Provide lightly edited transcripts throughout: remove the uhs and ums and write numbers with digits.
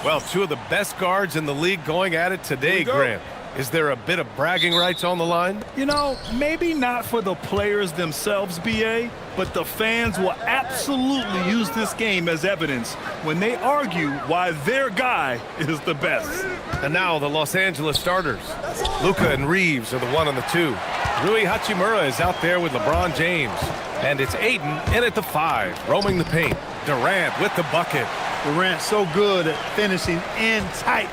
Well, two of the best guards in the league going at it today, Grant. Is there a bit of bragging rights on the line? You know, maybe not for the players themselves, BA, but the fans will absolutely use this game as evidence when they argue why their guy is the best. And now the Los Angeles starters. Luka and Reeves are the 1 and the 2. Rui Hachimura is out there with LeBron James. And it's Aiden in at the 5, roaming the paint. Durant with the bucket. Durant so good at finishing in tight.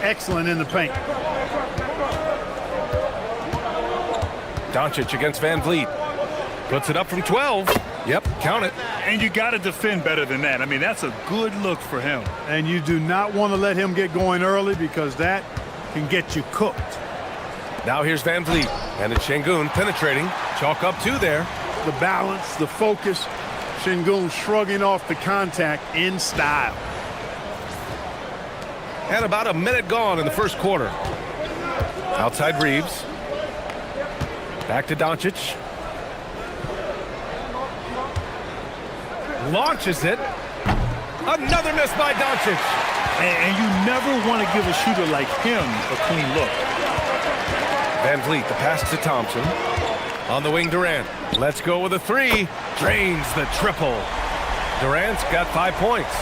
Excellent in the paint. Doncic against Van Vliet. Puts it up from 12. Yep, count it. And you got to defend better than that. I mean, that's a good look for him. And you do not want to let him get going early because that can get you cooked. Now here's Van Vliet. And it's Şengün penetrating. Chalk up 2 there. The balance, the focus. Şengün shrugging off the contact in style. And about a minute gone in the first quarter. Outside Reeves. Back to Doncic. Launches it. Another miss by Doncic. And you never want to give a shooter like him a clean look. Van Vliet, the pass to Thompson. On the wing, Durant. Let's go with a 3. Drains the triple. Durant's got 5 points.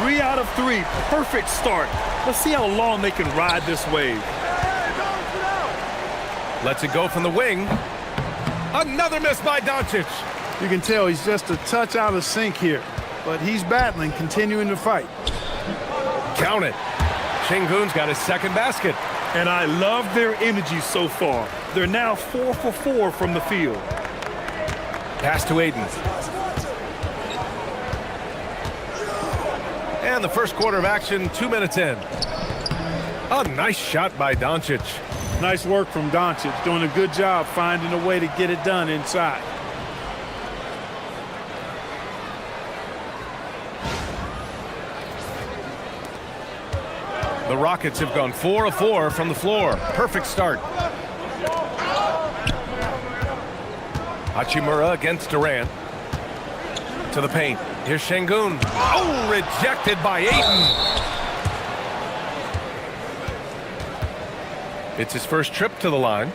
3 out of 3. Perfect start. Let's see how long they can ride this wave. Lets it go from the wing. Another miss by Doncic. You can tell he's just a touch out of sync here, but he's battling, continuing to fight. Count it. Şengün's got his second basket. And I love their energy so far. They're now 4 for 4 from the field. Pass to Aiden. And the first quarter of action, 2 minutes in. A nice shot by Doncic. Nice work from Doncic, doing a good job finding a way to get it done inside. The Rockets have gone 4 of 4 from the floor. Perfect start. Hachimura against Durant. To the paint. Here's Şengün. Oh, rejected by Aiden. It's his first trip to the line.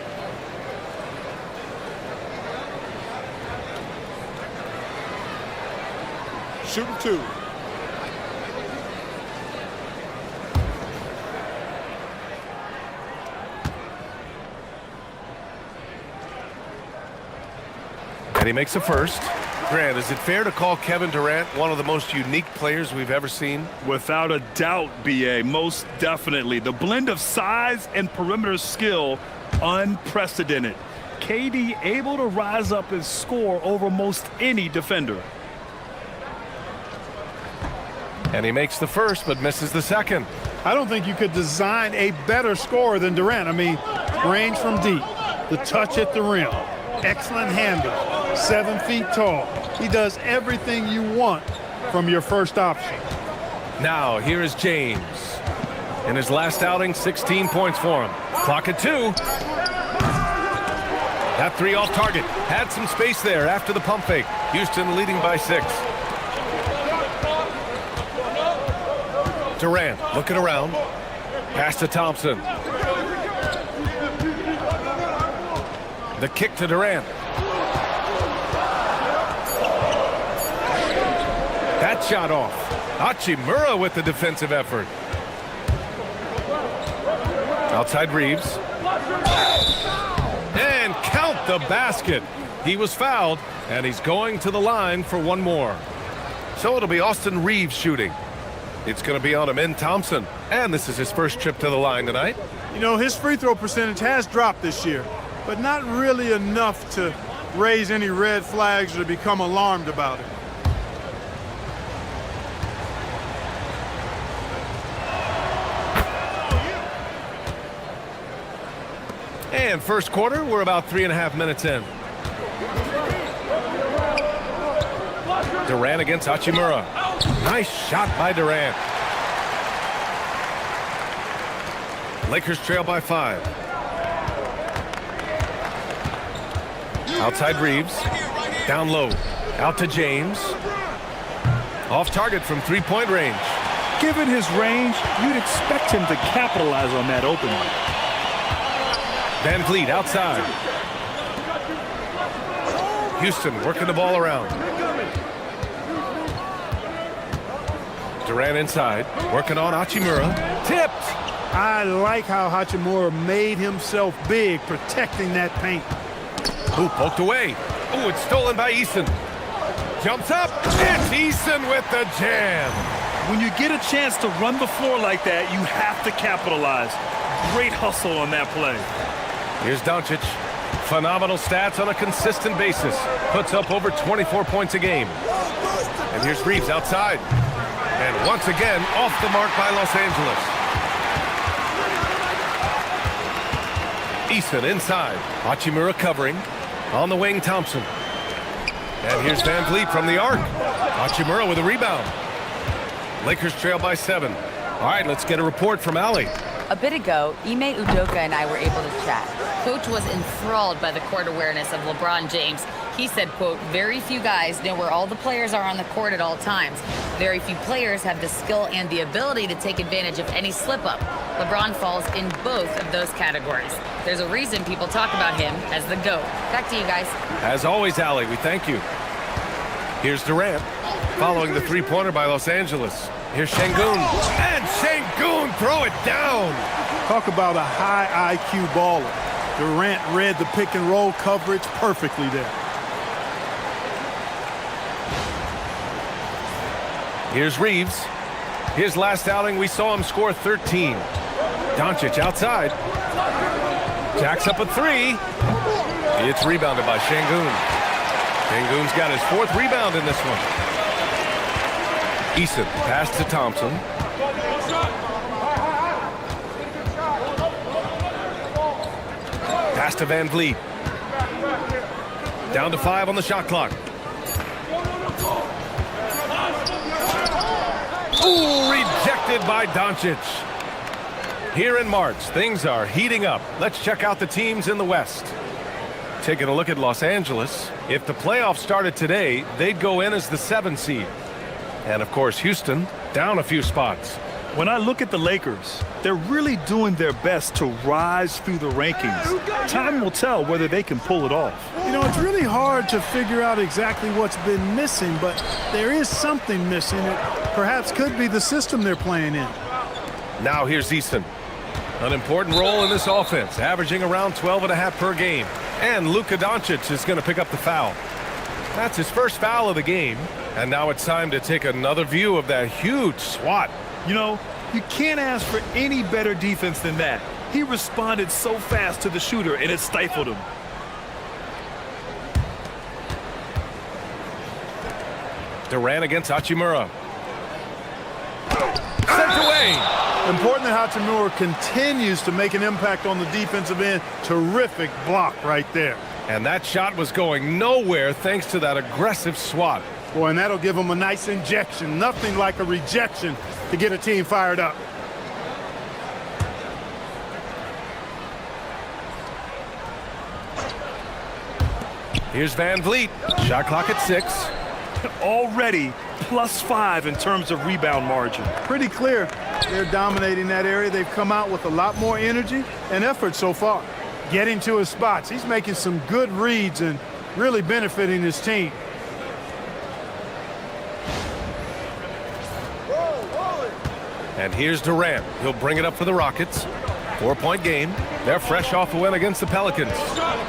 Shooting 2. And he makes a first. Grant, is it fair to call Kevin Durant one of the most unique players we've ever seen? Without a doubt, BA, most definitely. The blend of size and perimeter skill, unprecedented. KD able to rise up and score over most any defender. And he makes the first, but misses the second. I don't think you could design a better scorer than Durant. I mean, range from deep, the touch at the rim, excellent handle, 7 feet tall. He does everything you want from your first option. Now, here is James. In his last outing, 16 points for him. Clock at 2. That 3 off target. Had some space there after the pump fake. Houston leading by 6. Durant looking around. Pass to Thompson. The kick to Durant. That shot off. Hachimura with the defensive effort. Outside Reeves. And count the basket. He was fouled, and he's going to the line for 1 more. So it'll be Austin Reeves shooting. It's going to be on Amin Thompson. And this is his first trip to the line tonight. You know, his free throw percentage has dropped this year, but not really enough to raise any red flags or to become alarmed about it. And first quarter, we're about 3.5 minutes in. Durant against Hachimura. Nice shot by Durant. Lakers trail by 5. Outside Reeves. Down low. Out to James. Off target from 3-point range. Given his range, you'd expect him to capitalize on that opening. Van Vliet outside. Houston working the ball around. Durant inside, working on Hachimura. Tipped! I like how Hachimura made himself big, protecting that paint. Ooh, poked away. Ooh, it's stolen by Eason. Jumps up. It's Eason with the jam. When you get a chance to run the floor like that, you have to capitalize. Great hustle on that play. Here's Doncic. Phenomenal stats on a consistent basis. Puts up over 24 points a game. And here's Reeves outside. And once again, off the mark by Los Angeles. Eason inside. Hachimura covering. On the wing, Thompson. And here's Van Vliet from the arc. Hachimura with a rebound. Lakers trail by 7. All right, let's get a report from Allie. A bit ago, Ime Udoka and I were able to chat. Coach was enthralled by the court awareness of LeBron James. He said, quote, very few guys know where all the players are on the court at all times. Very few players have the skill and the ability to take advantage of any slip-up. LeBron falls in both of those categories. There's a reason people talk about him as the GOAT. Back to you guys. As always, Allie, we thank you. Here's Durant, following the three-pointer by Los Angeles. Here's Şengün, and Şengün throw it down. Talk about a high IQ baller. Durant read the pick and roll coverage perfectly there. Here's Reeves. His last outing, we saw him score 13. Doncic outside. Jacks up a 3. It's rebounded by Şengün. Şengün's got his 4th rebound in this one. Eason pass to Thompson. Pass to Van Vliet. Down to 5 on the shot clock. Ooh, rejected by Doncic. Here in March, things are heating up. Let's check out the teams in the West. Taking a look at Los Angeles. If the playoffs started today, they'd go in as the 7 seed. And of course, Houston down a few spots. When I look at the Lakers, they're really doing their best to rise through the rankings. Time will tell whether they can pull it off. You know, it's really hard to figure out exactly what's been missing, but there is something missing. It perhaps could be the system they're playing in. Now here's Eason. An important role in this offense, averaging around 12.5 per game. And Luka Doncic is going to pick up the foul. That's his first foul of the game. And now it's time to take another view of that huge swat. You know, you can't ask for any better defense than that. He responded so fast to the shooter, and it stifled him. Durant against Hachimura. Sent away. Important that Hachimura continues to make an impact on the defensive end. Terrific block right there. And that shot was going nowhere thanks to that aggressive swat. Boy, and that'll give them a nice injection. Nothing like a rejection to get a team fired up. Here's Van Vliet. Shot clock at 6. Already +5 in terms of rebound margin. Pretty clear. They're dominating that area. They've come out with a lot more energy and effort so far. Getting to his spots. He's making some good reads and really benefiting his team. And here's Durant. He'll bring it up for the Rockets. 4-point game. They're fresh off a win against the Pelicans.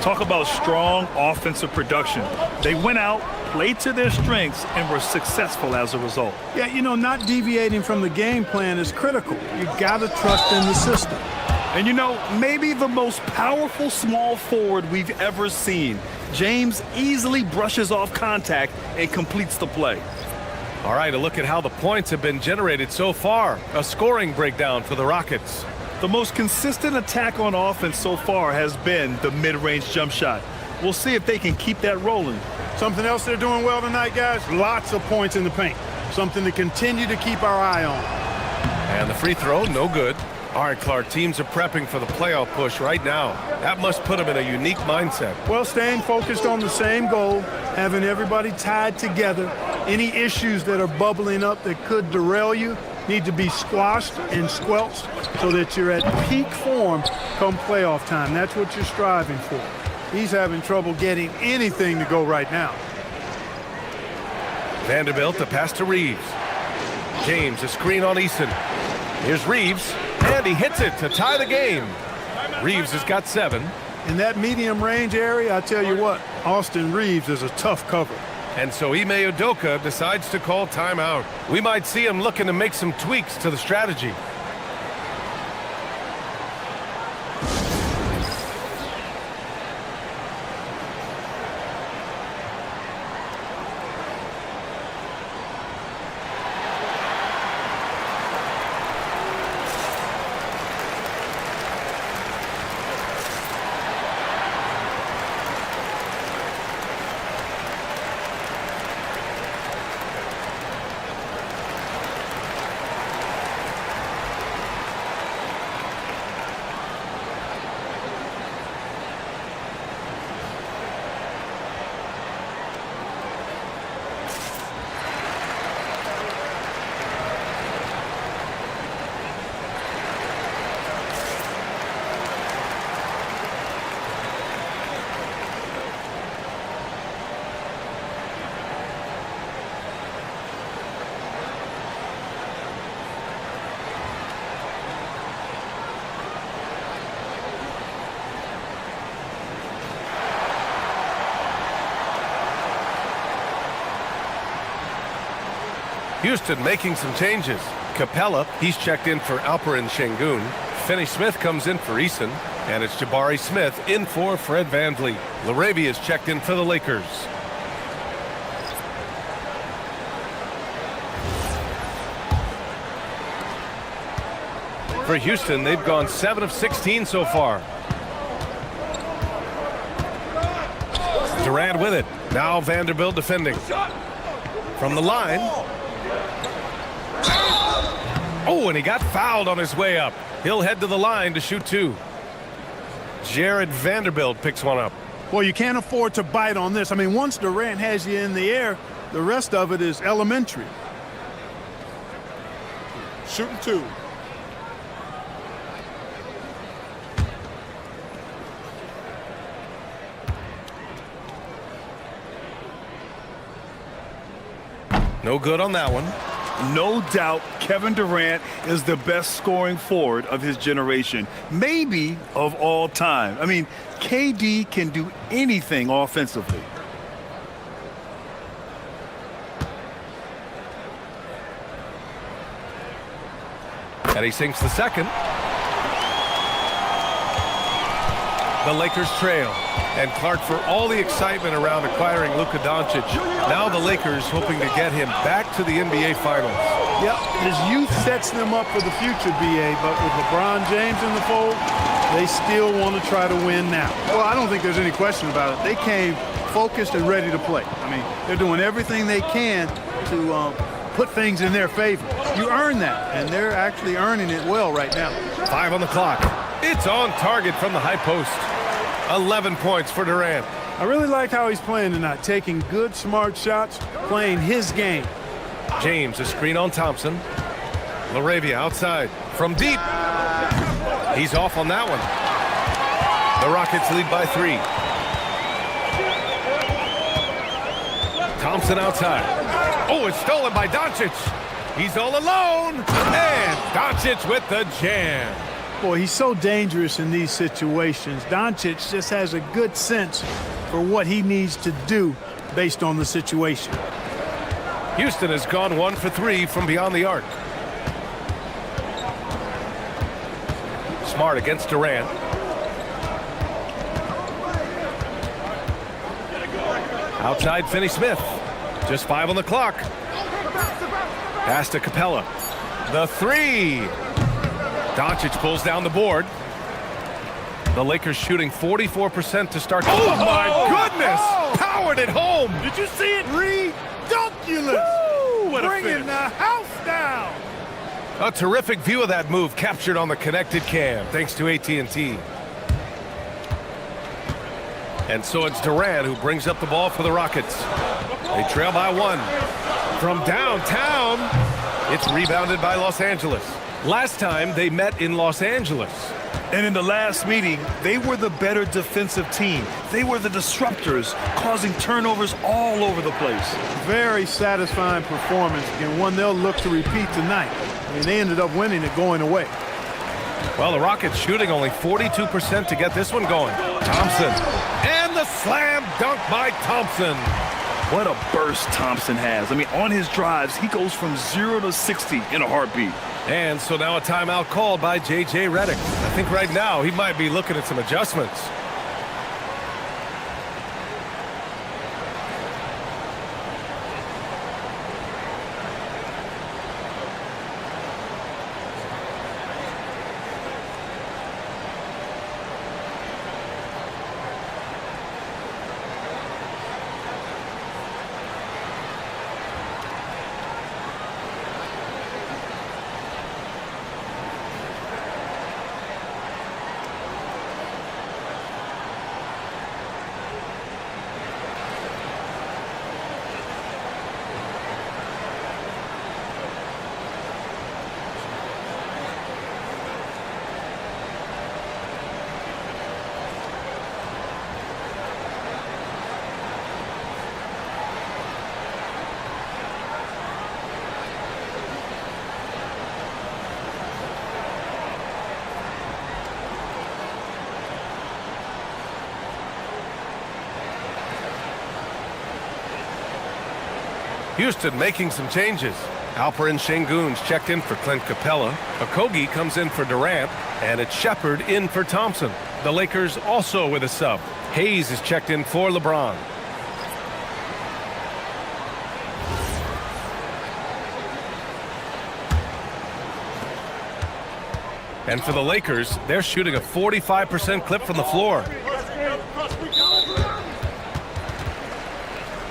Talk about strong offensive production. They went out, played to their strengths, and were successful as a result. Yeah, you know, not deviating from the game plan is critical. You got to trust in the system. And you know, maybe the most powerful small forward we've ever seen. James easily brushes off contact and completes the play. All right, a look at how the points have been generated so far. A scoring breakdown for the Rockets. The most consistent attack on offense so far has been the mid-range jump shot. We'll see if they can keep that rolling. Something else they're doing well tonight, guys, lots of points in the paint. Something to continue to keep our eye on. And the free throw, no good. All right, Clark, teams are prepping for the playoff push right now. That must put them in a unique mindset. Well, staying focused on the same goal, having everybody tied together. Any issues that are bubbling up that could derail you, need to be squashed and squelched so that you're at peak form come playoff time. That's what you're striving for. He's having trouble getting anything to go right now. Vanderbilt, the pass to Reeves. James, a screen on Eason. Here's Reeves, and he hits it to tie the game. Reeves has got 7. In that medium range area, I tell you what, Austin Reeves is a tough cover. And so Ime Udoka decides to call timeout. We might see him looking to make some tweaks to the strategy. Houston making some changes. Capella, he's checked in for Alperin Şengün. Finney Smith comes in for Eason. And it's Jabari Smith in for Fred VanVleet. LaRavia is checked in for the Lakers. For Houston, they've gone 7 of 16 so far. Durant with it. Now Vanderbilt defending. From the line. Oh, and he got fouled on his way up. He'll head to the line to shoot 2. Jared Vanderbilt picks one up. Well, you can't afford to bite on this. I mean, once Durant has you in the air, the rest of it is elementary. Shooting 2. No good on that one. No doubt Kevin Durant is the best scoring forward of his generation, maybe of all time. I mean, KD can do anything offensively. And he sinks the second. The Lakers trail. And Clark, for all the excitement around acquiring Luka Doncic, now the Lakers hoping to get him back to the NBA Finals. Yep, his youth sets them up for the future, BA, but with LeBron James in the fold, they still want to try to win now. Well, I don't think there's any question about it. They came focused and ready to play. I mean, they're doing everything they can to put things in their favor. You earn that, and they're actually earning it well right now. 5 on the clock. It's on target from the high post. 11 points for Durant. I really like how he's playing tonight, taking good, smart shots, playing his game. James, a screen on Thompson. LaRavia outside from deep. He's off on that one. The Rockets lead by 3. Thompson outside. Oh, it's stolen by Doncic. He's all alone. And Doncic with the jam. Boy, he's so dangerous in these situations. Doncic just has a good sense for what he needs to do based on the situation. Houston has gone 1 for 3 from beyond the arc. Smart against Durant. Outside Finney Smith. Just 5 on the clock. Pass to Capella. The 3. Doncic pulls down the board. The Lakers shooting 44% to start. Oh, my goodness! Powered it home. Did you see it? Redunculous! What a Bringing finish. the house down. A terrific view of that move captured on the connected cam, thanks to AT&T. And so it's Durant who brings up the ball for the Rockets. They trail by 1. From downtown, It's rebounded by Los Angeles. Last time they met in Los Angeles. And in the last meeting, they were the better defensive team. They were the disruptors, causing turnovers all over the place. Very satisfying performance, and one they'll look to repeat tonight. I mean, they ended up winning it going away. Well, the Rockets shooting only 42% to get this one going. Thompson. And the slam dunk by Thompson. What a burst Thompson has. I mean, on his drives, he goes from 0 to 60 in a heartbeat. And so now a timeout called by J.J. Redick. I think right now he might be looking at some adjustments. Houston making some changes. Alperen Sengun's checked in for Clint Capella. Okogie comes in for Durant, and it's Shepard in for Thompson. The Lakers also with a sub. Hayes is checked in for LeBron. And for the Lakers, they're shooting a 45% clip from the floor.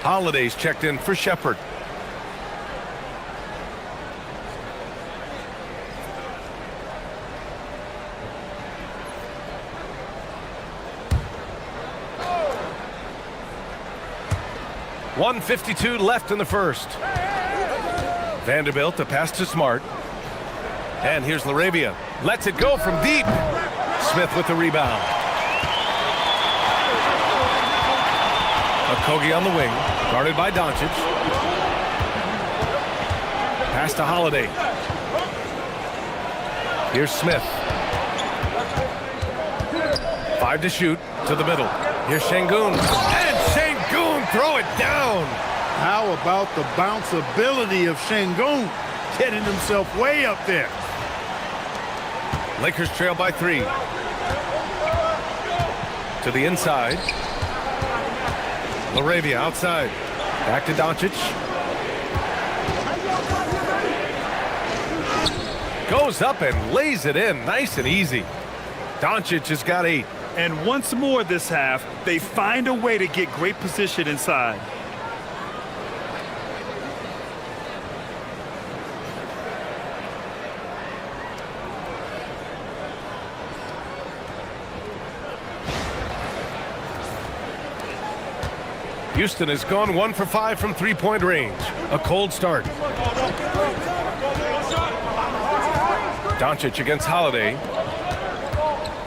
Holiday's checked in for Shepard. .152 left in the first. Vanderbilt, the pass to Smart. And here's LaRavia. Lets it go from deep. Smith with the rebound. Okogie on the wing, guarded by Doncic. Pass to Holiday. Here's Smith. 5 to shoot, to the middle. Here's Sengun. And Sengun throw it down. How about the bounce ability of Sengun, getting himself way up there. Lakers trail by 3. To the inside. LaRavia outside. Back to Doncic. Goes up and lays it in nice and easy. Doncic has got 8. And once more this half, they find a way to get great position inside. Houston has gone 1 for 5 from three-point range. A cold start. Doncic against Holiday.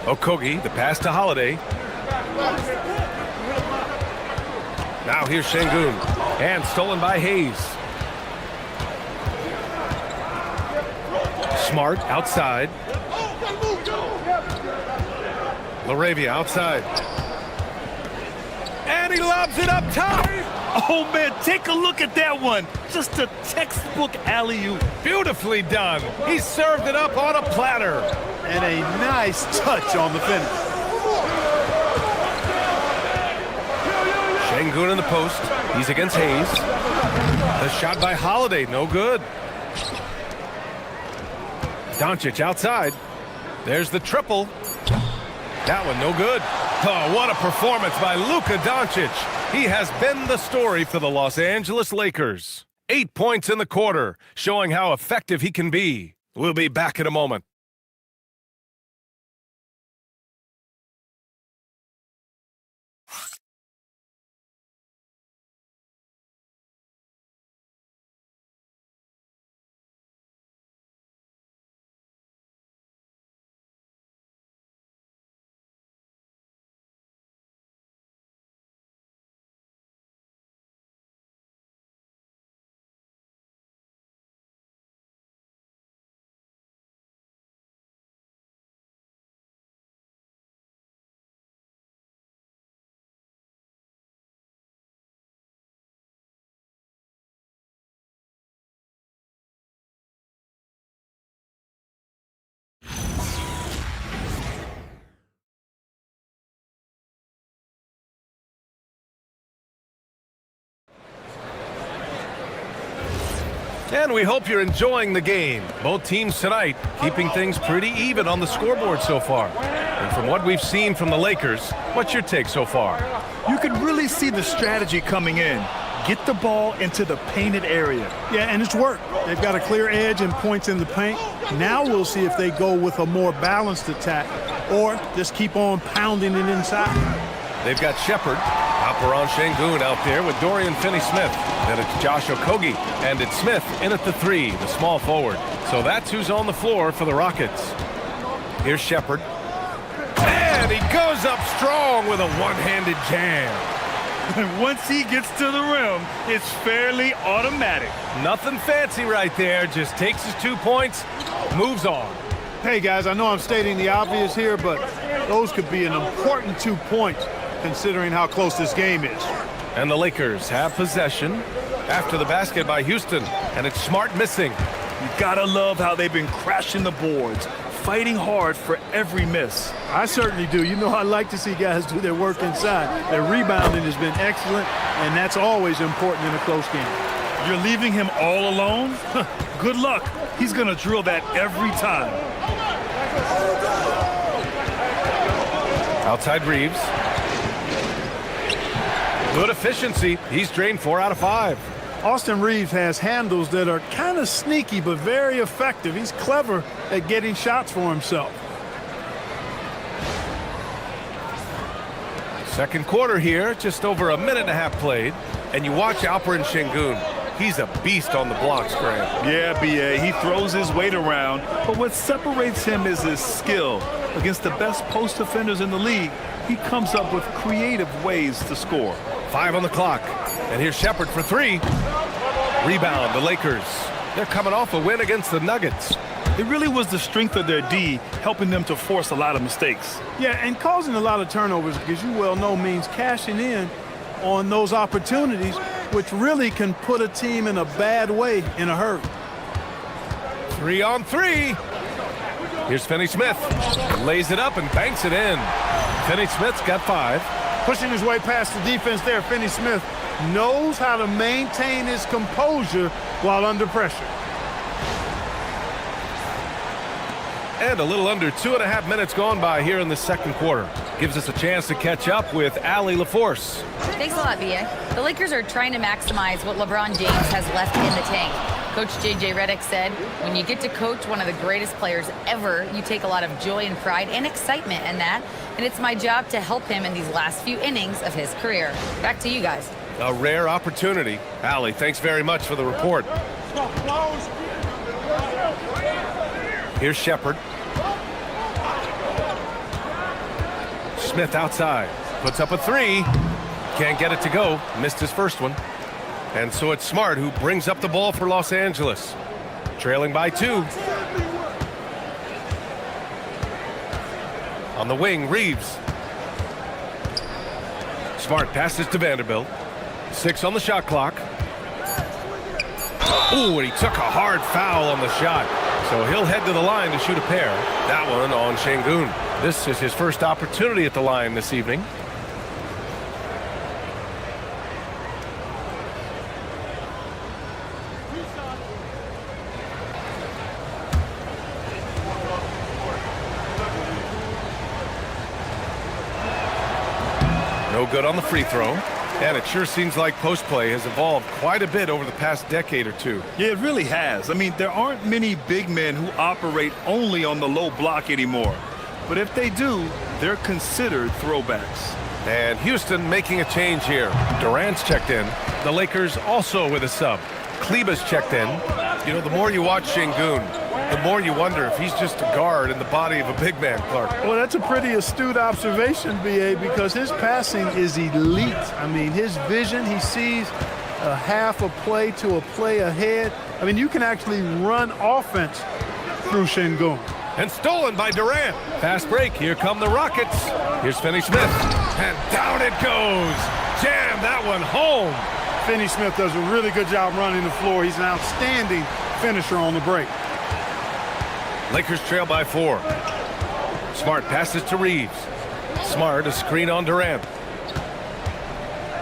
Okogie, the pass to Holiday. Now here's Sengun. And stolen by Hayes. Smart outside. LaRavia outside. And he lobs it up top. Oh, man, take a look at that one. Just a textbook alley-oop. Beautifully done. He served it up on a platter. And a nice touch on the finish. Sengun in the post. He's against Hayes. The shot by Holiday, no good. Doncic outside. There's the triple. That one no good. Oh, what a performance by Luka Doncic. He has been the story for the Los Angeles Lakers. 8 points in the quarter, showing how effective he can be. We'll be back in a moment. And we hope you're enjoying the game. Both teams tonight keeping things pretty even on the scoreboard so far. And from what we've seen from the Lakers, what's your take so far? You can really see the strategy coming in. Get the ball into the painted area. Yeah, and it's worked. They've got a clear edge and points in the paint. Now we'll see if they go with a more balanced attack or just keep on pounding it inside. They've got Shepard, Alperen Sengun out there with Dorian Finney-Smith. Then it's Josh Okogie, and it's Smith in at the 3, the small forward. So that's who's on the floor for the Rockets. Here's Shepard. And he goes up strong with a one-handed jam. Once he gets to the rim, it's fairly automatic. Nothing fancy right there, just takes his 2 points, moves on. Hey, guys, I know I'm stating the obvious here, but those could be an important 2 points considering how close this game is. And the Lakers have possession after the basket by Houston, and it's Smart missing. You gotta love how they've been crashing the boards, fighting hard for every miss. I certainly do. You know, I like to see guys do their work inside. Their rebounding has been excellent, and that's always important in a close game. You're leaving him all alone? Good luck. He's gonna drill that every time. Outside Reeves. Good efficiency. He's drained 4 out of 5. Austin Reeves has handles that are kind of sneaky but very effective. He's clever at getting shots for himself. Second quarter here, just over a minute and a half played. And you watch Alperen Sengun. He's a beast on the blocks, Grant. Yeah, B.A., he throws his weight around, but what separates him is his skill. Against the best post defenders in the league, he comes up with creative ways to score. 5 on the clock. And here's Shepard for 3. Rebound, the Lakers. They're coming off a win against the Nuggets. It really was the strength of their D helping them to force a lot of mistakes. Yeah, and causing a lot of turnovers, because you well know means cashing in on those opportunities, which really can put a team in a bad way in a hurry. 3 on 3. Here's Finney-Smith. Lays it up and banks it in. Finney-Smith's got 5. Pushing his way past the defense there, Finney-Smith knows how to maintain his composure while under pressure. And a little under 2.5 minutes gone by here in the second quarter. Gives us a chance to catch up with Allie LaForce. Thanks a lot, B.A. The Lakers are trying to maximize what LeBron James has left in the tank. Coach J.J. Redick said, when you get to coach one of the greatest players ever, you take a lot of joy and pride and excitement in that. And it's my job to help him in these last few innings of his career. Back to you guys. A rare opportunity. Allie, thanks very much for the report. Here's Shepard. Smith outside. Puts up a 3. Can't get it to go. Missed his first one. And so it's Smart who brings up the ball for Los Angeles. Trailing by 2. On the wing, Reeves. Smart passes to Vanderbilt. 6 on the shot clock. Ooh, and he took a hard foul on the shot. So he'll head to the line to shoot a pair. That one on Sengun. This is his first opportunity at the line this evening. No good on the free throw. And it sure seems like post play has evolved quite a bit over the past decade or two. Yeah, it really has. I mean, there aren't many big men who operate only on the low block anymore. But if they do, they're considered throwbacks. And Houston making a change here. Durant's checked in. The Lakers also with a sub. Kleba's checked in. You know, the more you watch Sengun, the more you wonder if he's just a guard in the body of a big man, Clark. Well, that's a pretty astute observation, B.A., because his passing is elite. I mean, his vision, he sees a half a play to a play ahead. I mean, you can actually run offense through Sengun. And stolen by Durant. Fast break. Here come the Rockets. Here's Finney-Smith. And down it goes. Jam that one home. Finney-Smith does a really good job running the floor. He's an outstanding finisher on the break. Lakers trail by 4. Smart passes to Reeves. Smart, a screen on Durant.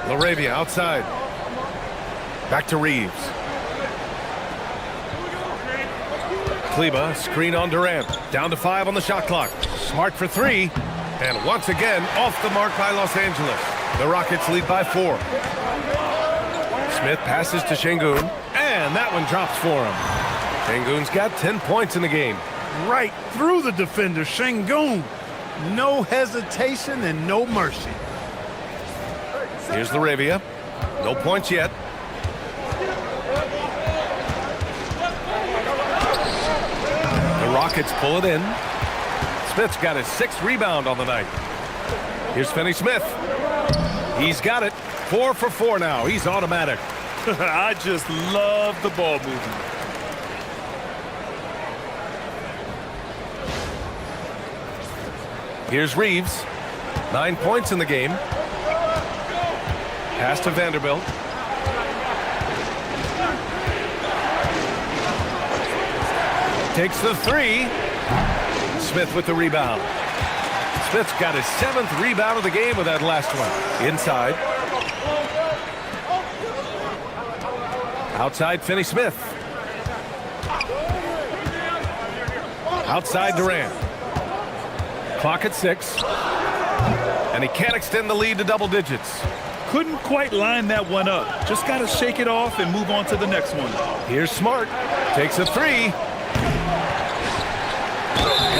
LaRavia outside. Back to Reeves. Kleba, screen on Durant. Down to 5 on the shot clock. Smart for 3. And once again, off the mark by Los Angeles. The Rockets lead by 4. Smith passes to Şengün, and that one drops for him. Şengün's got 10 points in the game. Right through the defender, Şengün. No hesitation and no mercy. Here's LaRavia. No points yet. The Rockets pull it in. Smith's got his 6th rebound on the night. Here's Finney Smith. He's got it. 4 for 4 now. He's automatic. I just love the ball movement. Here's Reeves. 9 points in the game. Pass to Vanderbilt. Takes the 3. Smith with the rebound. Smith's got his 7th rebound of the game with that last one. Inside. Outside, Finney Smith. Outside, Durant. Clock at 6. And he can't extend the lead to double digits. Couldn't quite line that one up. Just got to shake it off and move on to the next one. Here's Smart. Takes a 3.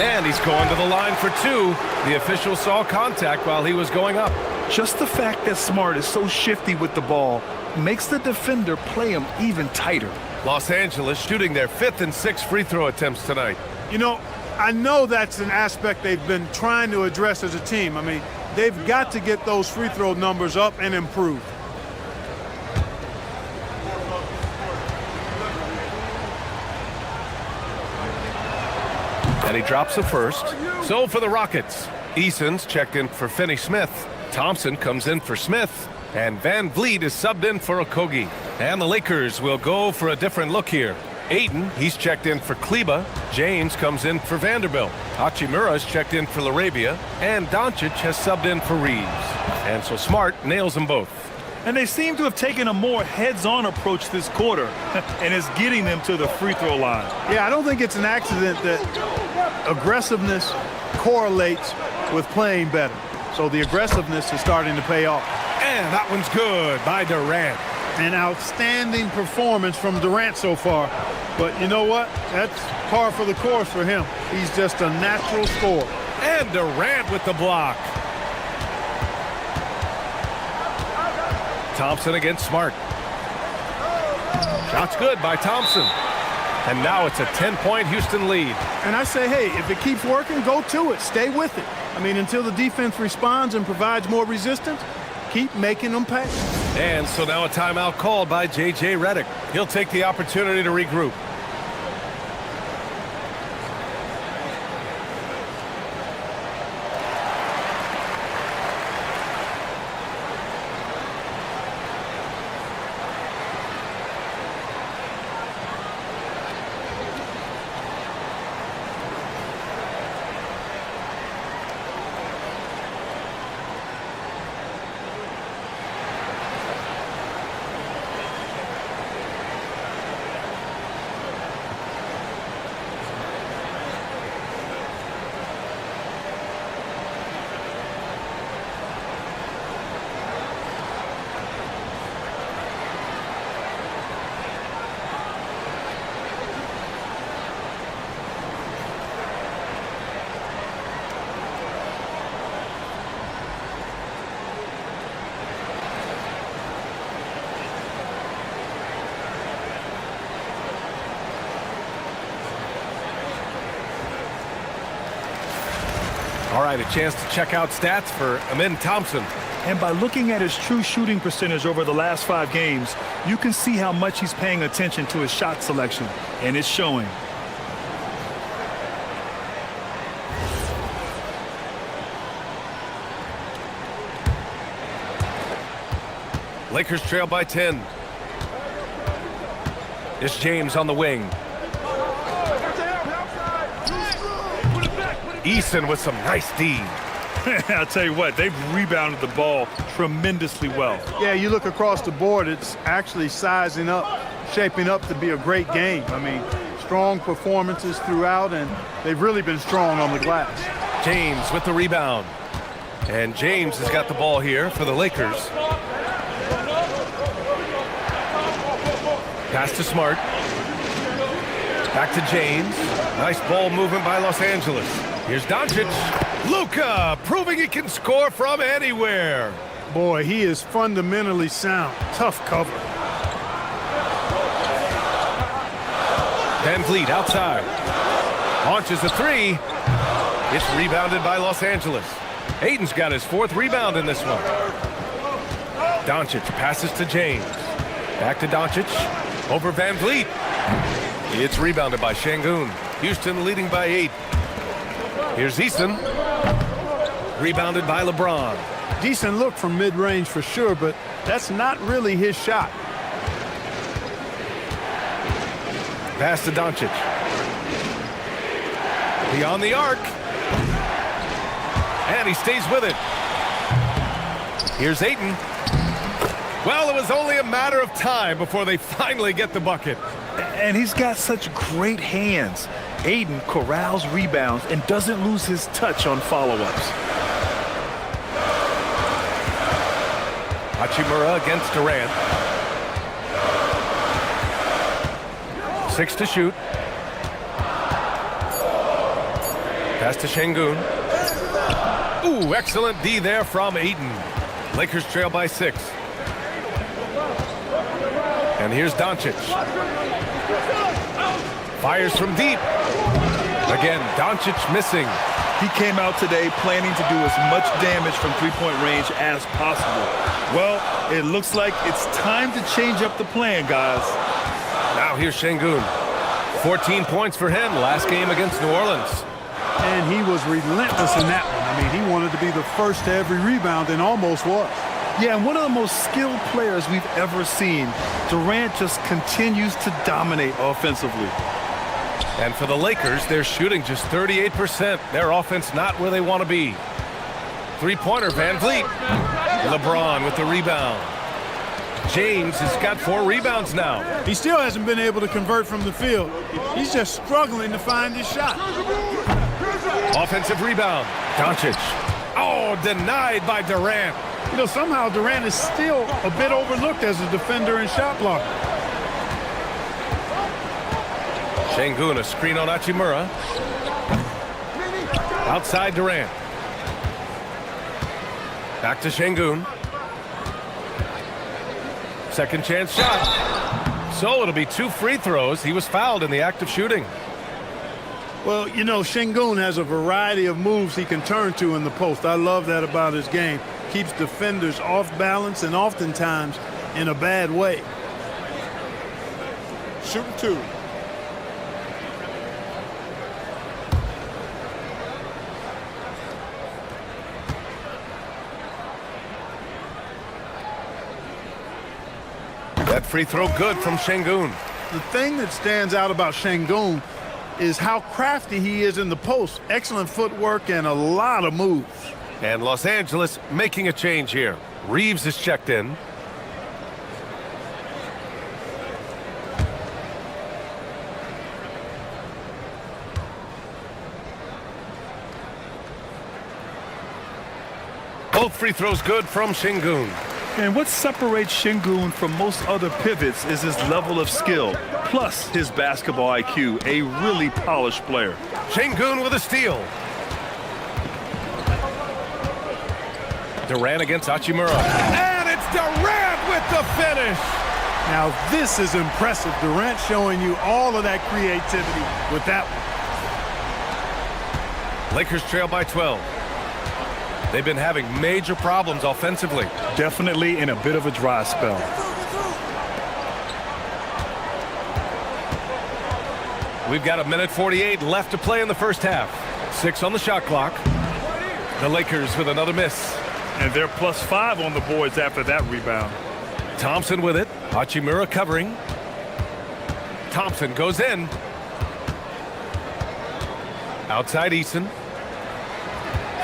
And he's going to the line for 2. The official saw contact while he was going up. Just the fact that Smart is so shifty with the ball makes the defender play him even tighter. Los Angeles shooting their 5th and 6th free throw attempts tonight. You know, I know that's an aspect they've been trying to address as a team. I mean, they've got to get those free throw numbers up and improve. And he drops the first. So for the Rockets, Eason's checked in for Finney Smith. Thompson comes in for Smith. And Van Vliet is subbed in for Okogie. And the Lakers will go for a different look here. Ayton, he's checked in for Kleba. James comes in for Vanderbilt. Hachimura's checked in for LaRavia. And Doncic has subbed in for Reeves. And so Smart nails them both. And they seem to have taken a more heads-on approach this quarter, and it's getting them to the free throw line. Yeah, I don't think it's an accident that aggressiveness correlates with playing better. So the aggressiveness is starting to pay off. And that one's good by Durant. An outstanding performance from Durant so far. But you know what? That's par for the course for him. He's just a natural scorer. And Durant with the block. Thompson against Smart. Shot's good by Thompson. And now it's a 10-point Houston lead. And I say, hey, if it keeps working, go to it. Stay with it. I mean, until the defense responds and provides more resistance, keep making them pay. And so now a timeout called by J.J. Redick. He'll take the opportunity to regroup. All right, a chance to check out stats for Amin Thompson. And by looking at his true shooting percentage over the last 5 games, you can see how much he's paying attention to his shot selection, and it's showing. Lakers trail by 10. It's James on the wing. Eason with some nice D. I'll tell you what, they've rebounded the ball tremendously well. Yeah, you look across the board, it's actually sizing up, shaping up to be a great game. I mean, strong performances throughout, and they've really been strong on the glass. James with the rebound. And James has got the ball here for the Lakers. Pass to Smart. Back to James. Nice ball movement by Los Angeles. Here's Doncic. Luka proving he can score from anywhere. Boy, he is fundamentally sound. Tough cover. Van Vliet outside. Launches a three. It's rebounded by Los Angeles. Aiden's got his 4th rebound in this one. Doncic passes to James. Back to Doncic. Over Van Vliet. It's rebounded by Şengün. Houston leading by 8. Here's Eason. Rebounded by LeBron. Decent look from mid-range for sure, but that's not really his shot. Pass to Doncic. Beyond the arc. And he stays with it. Here's Ayton. Well, it was only a matter of time before they finally get the bucket. And he's got such great hands. Ayton corrals rebounds and doesn't lose his touch on follow-ups. Hachimura against Durant. 6 to shoot. Pass to Şengün. Ooh, excellent D there from Ayton. Lakers trail by 6. And here's Doncic. Fires from deep. Again, Doncic missing. He came out today planning to do as much damage from three-point range as possible. Well, it looks like it's time to change up the plan, guys. Now here's Şengün. 14 points for him last game against New Orleans. And he was relentless in that one. I mean, he wanted to be the first to every rebound and almost was. Yeah, and one of the most skilled players we've ever seen. Durant just continues to dominate offensively. And for the Lakers, they're shooting just 38%. Their offense not where they want to be. Three-pointer, Van Vliet. LeBron with the rebound. James has got 4 rebounds now. He still hasn't been able to convert from the field. He's just struggling to find his shot. Offensive rebound. Doncic. Oh, denied by Durant. You know, somehow Durant is still a bit overlooked as a defender and shot blocker. Şengün, a screen on Hachimura. Outside Durant. Back to Şengün. Second chance shot. So it'll be 2 free throws. He was fouled in the act of shooting. Well, you know, Şengün has a variety of moves he can turn to in the post. I love that about his game. Keeps defenders off balance and oftentimes in a bad way. Shooting 2. That free throw good from Şengün. The thing that stands out about Şengün is how crafty he is in the post. Excellent footwork and a lot of moves. And Los Angeles making a change here. Reeves is checked in. Both free throws good from Şengün. And what separates Şengün from most other pivots is his level of skill, plus his basketball IQ, a really polished player. Şengün with a steal. Durant against Hachimura. And it's Durant with the finish. Now this is impressive. Durant showing you all of that creativity with that one. Lakers trail by 12. They've been having major problems offensively. Definitely in a bit of a dry spell. We've got 1:48 left to play in the first half. 6 on the shot clock. The Lakers with another miss. And they're +5 on the boards after that rebound. Thompson with it. Hachimura covering. Thompson goes in. Outside Eason.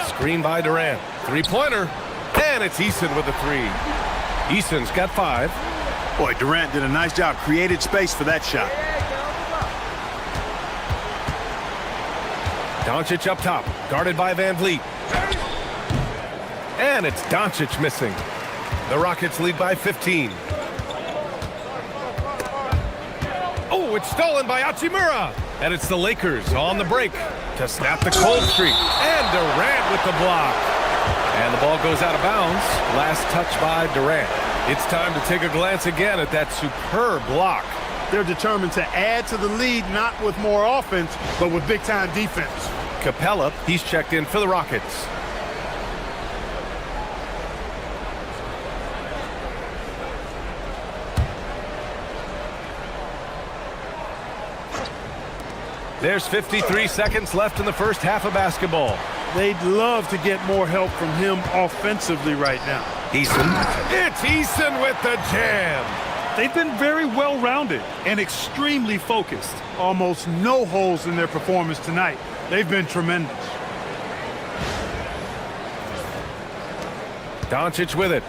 Screen by Durant. Three-pointer. And it's Eason with the 3. Eason's got 5. Boy, Durant did a nice job. Created space for that shot. Doncic up top, guarded by Van Vliet. And it's Doncic missing. The Rockets lead by 15. Oh, it's stolen by Hachimura. And it's the Lakers on the break to snap the cold streak. And Durant with the block. And the ball goes out of bounds. Last touch by Durant. It's time to take a glance again at that superb block. They're determined to add to the lead, not with more offense, but with big-time defense. Capella, he's checked in for the Rockets. There's 53 seconds left in the first half of basketball. They'd love to get more help from him offensively right now. Eason. It's Eason with the jam. They've been very well-rounded and extremely focused. Almost no holes in their performance tonight. They've been tremendous. Doncic with it.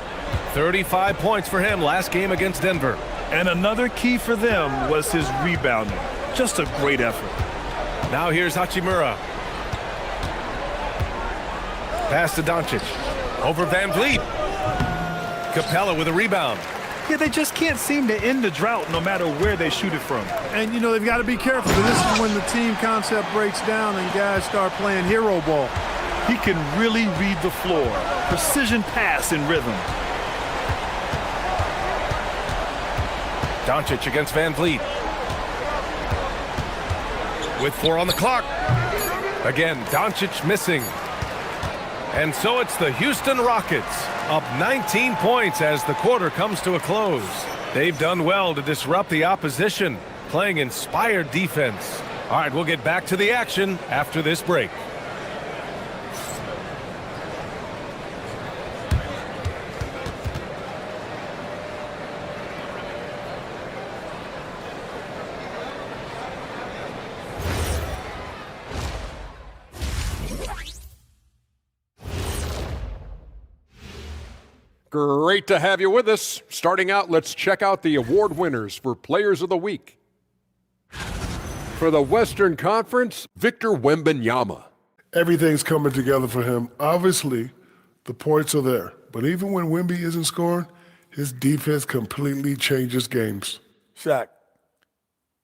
35 points for him last game against Denver. And another key for them was his rebounding. Just a great effort. Now here's Hachimura. Pass to Doncic. Over Van Vliet. Capella with a rebound. Yeah, they just can't seem to end the drought no matter where they shoot it from. And, you know, they've got to be careful, because this is when the team concept breaks down and guys start playing hero ball. He can really read the floor. Precision pass and rhythm. Doncic against Van Vliet. With 4 on the clock. Again, Doncic missing. And so it's the Houston Rockets up 19 points as the quarter comes to a close. They've done well to disrupt the opposition, playing inspired defense. All right, we'll get back to the action after this break. Great to have you with us. Starting out, let's check out the award winners for Players of the Week. For the Western Conference, Victor Wembanyama. Everything's coming together for him. Obviously, the points are there. But even when Wemby isn't scoring, his defense completely changes games. Shaq,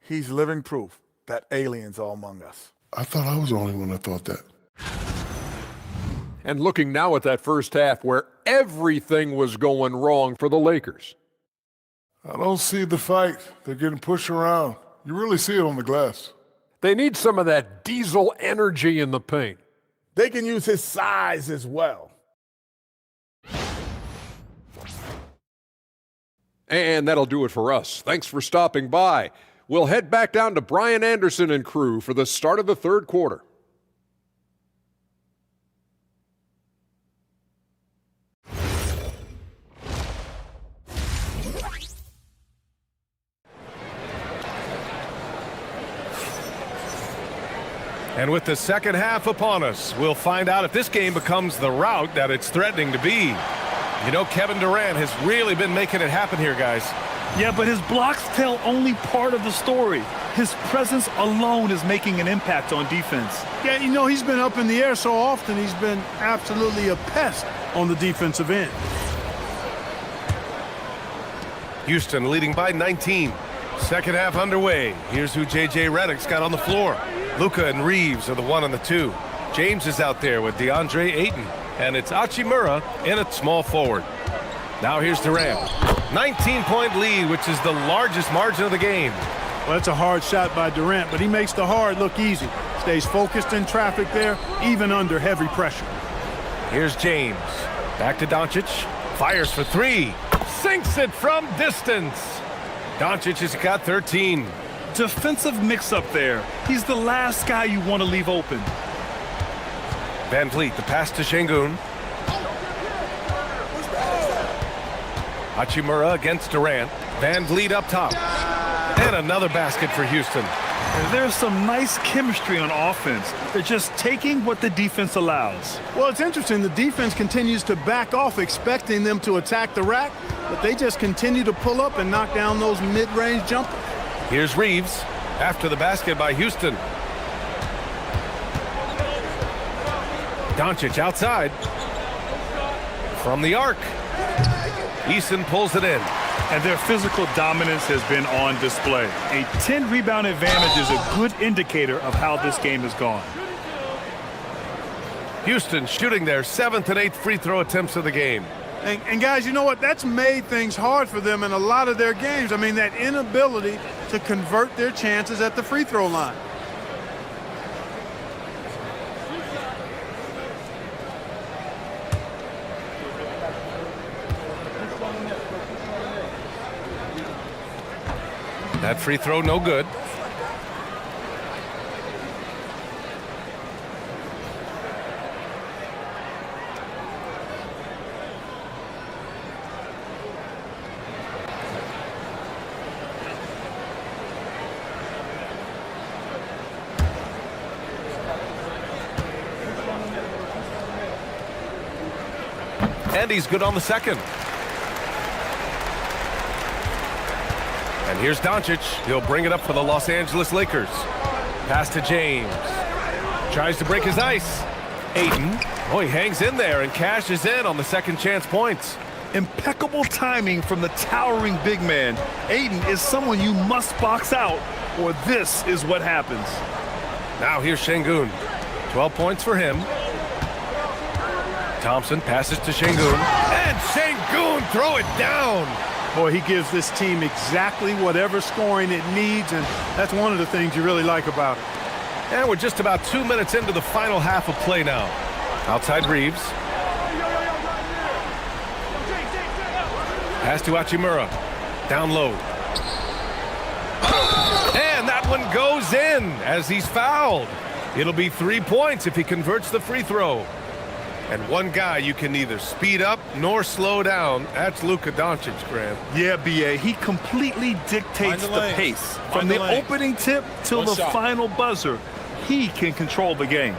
he's living proof that aliens are among us. I thought I was the only one that thought that. And looking now at that first half where everything was going wrong for the Lakers. I don't see the fight. They're getting pushed around. You really see it on the glass. They need some of that diesel energy in the paint. They can use his size as well. And that'll do it for us. Thanks for stopping by. We'll head back down to Brian Anderson and crew for the start of the third quarter. And with the second half upon us, we'll find out if this game becomes the rout that it's threatening to be. You know, Kevin Durant has really been making it happen here, guys. Yeah, but his blocks tell only part of the story. His presence alone is making an impact on defense. Yeah, you know, he's been up in the air so often, he's been absolutely a pest on the defensive end. Houston leading by 19. Second half underway. Here's who J.J. Redick's got on the floor. Luka and Reeves are the 1 and the 2. James is out there with DeAndre Ayton. And it's Hachimura in at small forward. Now here's Durant. 19-point lead, which is the largest margin of the game. Well, that's a hard shot by Durant, but he makes the hard look easy. Stays focused in traffic there, even under heavy pressure. Here's James. Back to Doncic. Fires for 3. Sinks it from distance. Doncic has got 13. Defensive mix-up there. He's the last guy you want to leave open. Van Vliet, the pass to Şengün. Hachimura against Durant. Van Vliet up top. And another basket for Houston. There's some nice chemistry on offense. They're just taking what the defense allows. Well, it's interesting. The defense continues to back off, expecting them to attack the rack, but they just continue to pull up and knock down those mid-range jumpers. Here's Reeves after the basket by Houston. Doncic outside. From the arc. Eason pulls it in. And their physical dominance has been on display. A 10-rebound advantage is a good indicator of how this game has gone. Houston shooting their 7th and 8th free throw attempts of the game. And guys, you know what? That's made things hard for them in a lot of their games. I mean, that inability to convert their chances at the free throw line. That free throw no good. And he's good on the second. And here's Doncic. He'll bring it up for the Los Angeles Lakers. Pass to James. Tries to break his ice. Ayton. Oh, he hangs in there and cashes in on the second chance points. Impeccable timing from the towering big man. Ayton is someone you must box out, or this is what happens. Now here's Şengün. 12 points for him. Thompson passes to Şengün. And Şengün throw it down. Boy, he gives this team exactly whatever scoring it needs, and that's one of the things you really like about it. And we're just about 2 minutes into the final half of play now. Outside Reeves. Pass to Hachimura. Down low. And that one goes in as he's fouled. It'll be 3 points if he converts the free throw. And one guy you can neither speed up nor slow down. That's Luka Doncic, Grant. Yeah, B.A. He completely dictates the pace. From the opening tip till the final buzzer, he can control the game.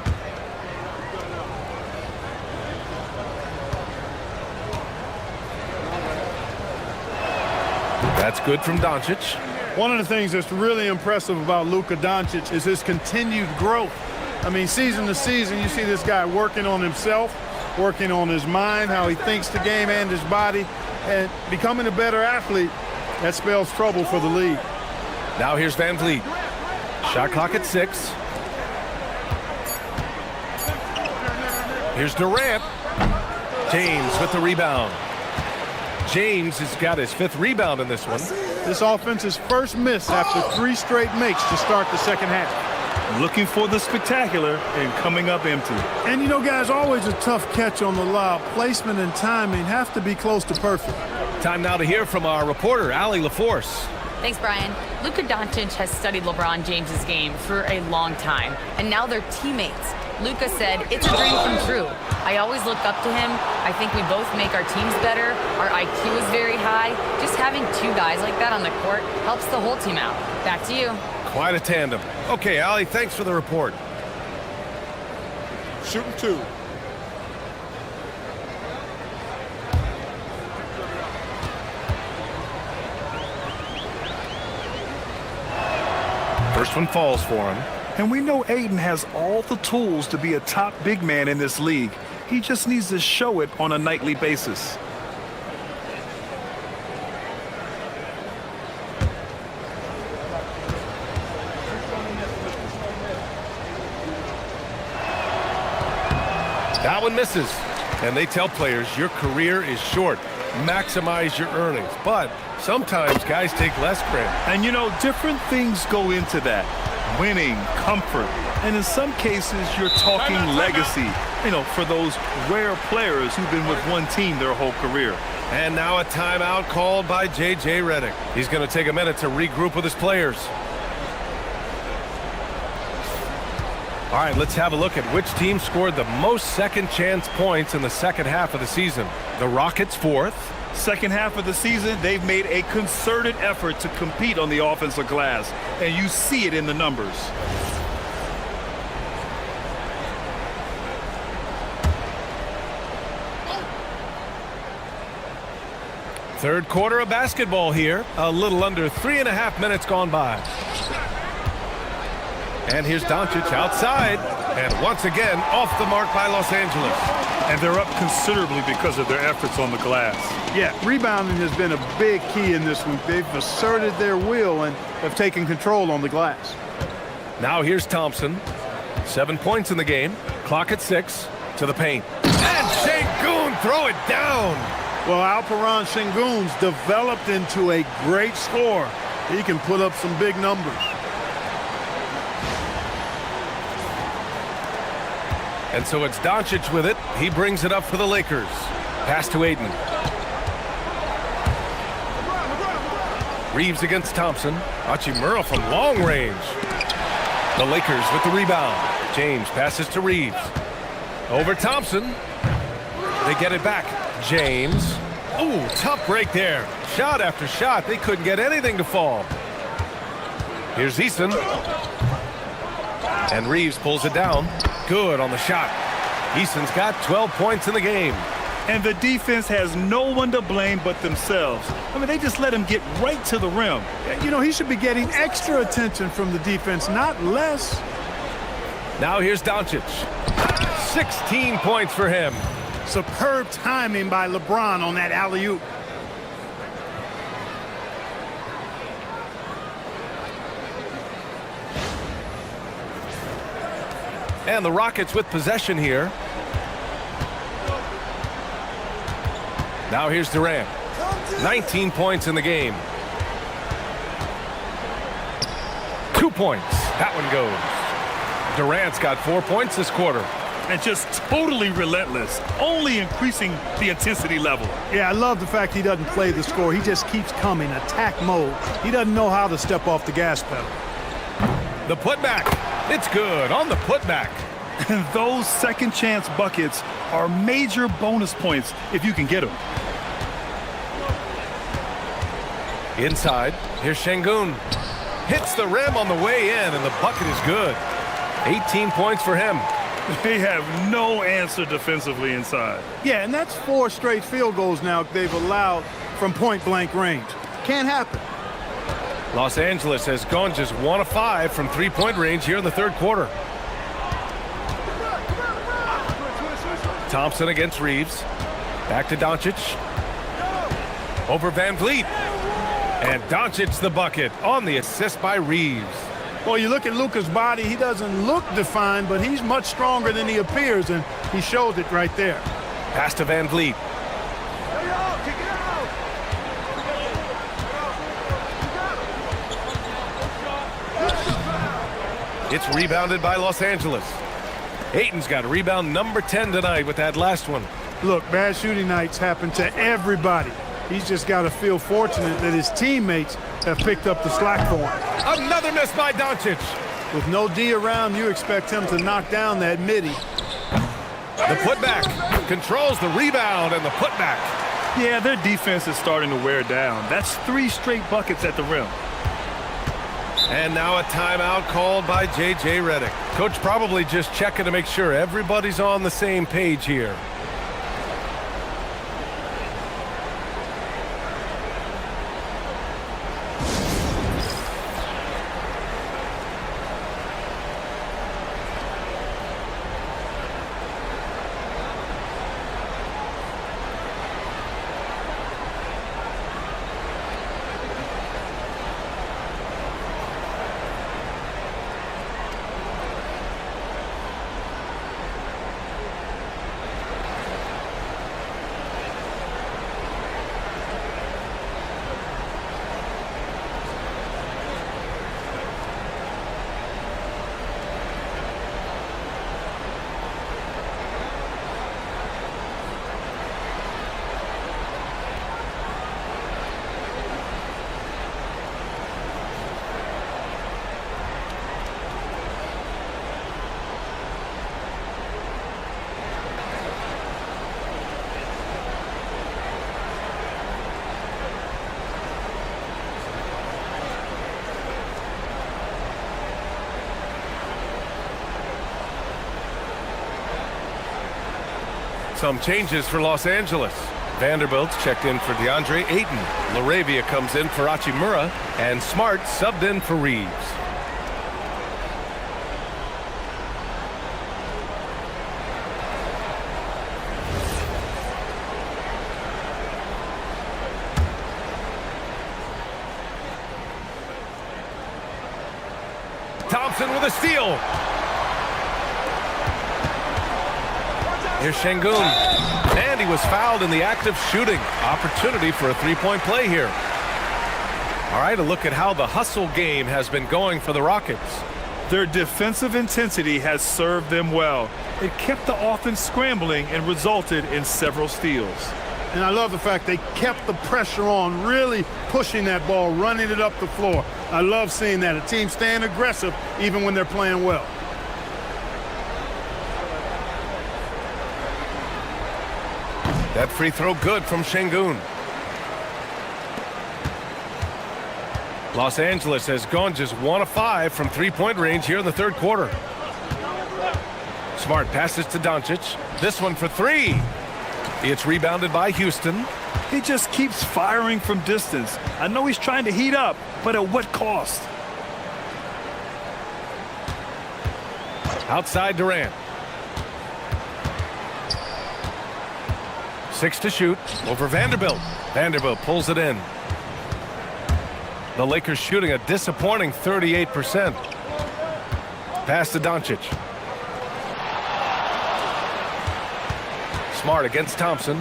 That's good from Doncic. One of the things that's really impressive about Luka Doncic is his continued growth. I mean, season to season, you see this guy working on himself, working on his mind, how he thinks the game and his body, and becoming a better athlete. That spells trouble for the league. Now here's Van Vliet. Shot clock at 6. Here's Durant. James with the rebound. James has got his 5th rebound in this one. This offense's first miss after 3 straight makes to start the second half. Looking for the spectacular and coming up empty. And you know, guys, always a tough catch on the lob. Placement and timing have to be close to perfect. Time now to hear from our reporter, Allie LaForce. Thanks, Brian. Luka Doncic has studied LeBron James's game for a long time, and now they're teammates. Luka said, "It's a dream come true. I always look up to him. I think we both make our teams better. Our IQ is very high. Just having 2 guys like that on the court helps the whole team out." Back to you. Quite a tandem. Okay, Allie, thanks for the report. Shooting 2. First one falls for him. And we know Ayton has all the tools to be a top big man in this league. He just needs to show it on a nightly basis. That one misses. And they tell players, your career is short. Maximize your earnings. But sometimes guys take less, Grant. And you know, different things go into that. Winning, comfort, and in some cases, you're talking legacy. You know, for those rare players who've been with one team their whole career. And now a timeout called by J.J. Redick. He's going to take a minute to regroup with his players. All right, let's have a look at which team scored the most second chance points in the second half of the season. The Rockets 4th. Second half of the season, they've made a concerted effort to compete on the offensive glass, and you see it in the numbers. Third quarter of basketball here. A little under 3.5 minutes gone by. And here's Doncic outside. And once again, off the mark by Los Angeles. And they're up considerably because of their efforts on the glass. Yeah, rebounding has been a big key in this week. They've asserted their will and have taken control on the glass. Now here's Thompson. 7 points in the game. Clock at 6. To the paint. And Sengun throw it down. Well, Alperen Sengun's developed into a great scorer. He can put up some big numbers. And so it's Doncic with it. He brings it up for the Lakers. Pass to Aiden. Reeves against Thompson. Hachimura from long range. The Lakers with the rebound. James passes to Reeves. Over Thompson. They get it back. James. Ooh, tough break there. Shot after shot. They couldn't get anything to fall. Here's Eason. And Reeves pulls it down. Good on the shot. Eason's got 12 points in the game. And the defense has no one to blame but themselves. I mean, they just let him get right to the rim. You know, he should be getting extra attention from the defense, not less. Now here's Doncic. 16 points for him. Superb timing by LeBron on that alley-oop. And the Rockets with possession here. Now here's Durant. 19 points in the game. 2 points. That one goes. Durant's got 4 points this quarter. And just totally relentless, only increasing the intensity level. Yeah, I love the fact he doesn't play the score. He just keeps coming, attack mode. He doesn't know how to step off the gas pedal. The putback. It's good on the putback. And those second chance buckets are major bonus points if you can get them. Inside, here's Sengun. Hits the rim on the way in, and the bucket is good. 18 points for him. They have no answer defensively inside. Yeah, and that's 4 straight field goals now they've allowed from point-blank range. Can't happen. Los Angeles has gone just 1 of 5 from three-point range here in the third quarter. Thompson against Reeves. Back to Doncic. Over Van Vliet. And Doncic the bucket on the assist by Reeves. Well, you look at Luka's body, he doesn't look defined, but he's much stronger than he appears, and he showed it right there. Pass to Van Vliet. It's rebounded by Los Angeles. Aiton's got rebound number 10 tonight with that last one. Look, bad shooting nights happen to everybody. He's just got to feel fortunate that his teammates have picked up the slack for him. Another miss by Doncic. With no D around, you expect him to knock down that midi. The putback controls the rebound and the putback. Yeah, their defense is starting to wear down. That's 3 straight buckets at the rim. And now a timeout called by J.J. Redick. Coach probably just checking to make sure everybody's on the same page here. Some changes for Los Angeles. Vanderbilt's checked in for DeAndre Ayton. LaRavia comes in for Hachimura. And Smart subbed in for Reeves. Thompson with a steal. Here's Şengün. And he was fouled in the act of shooting. Opportunity for a three-point play here. All right, a look at how the hustle game has been going for the Rockets. Their defensive intensity has served them well. It kept the offense scrambling and resulted in several steals. And I love the fact they kept the pressure on, really pushing that ball, running it up the floor. I love seeing that. A team staying aggressive even when they're playing well. That free throw good from Şengün. Los Angeles has gone just 1 of 5 from three-point range here in the third quarter. Smart passes to Doncic. This one for three. It's rebounded by Houston. He just keeps firing from distance. I know he's trying to heat up, but at what cost? Outside Durant. 6 to shoot over Vanderbilt. Vanderbilt pulls it in. The Lakers shooting a disappointing 38%. Pass to Doncic. Smart against Thompson.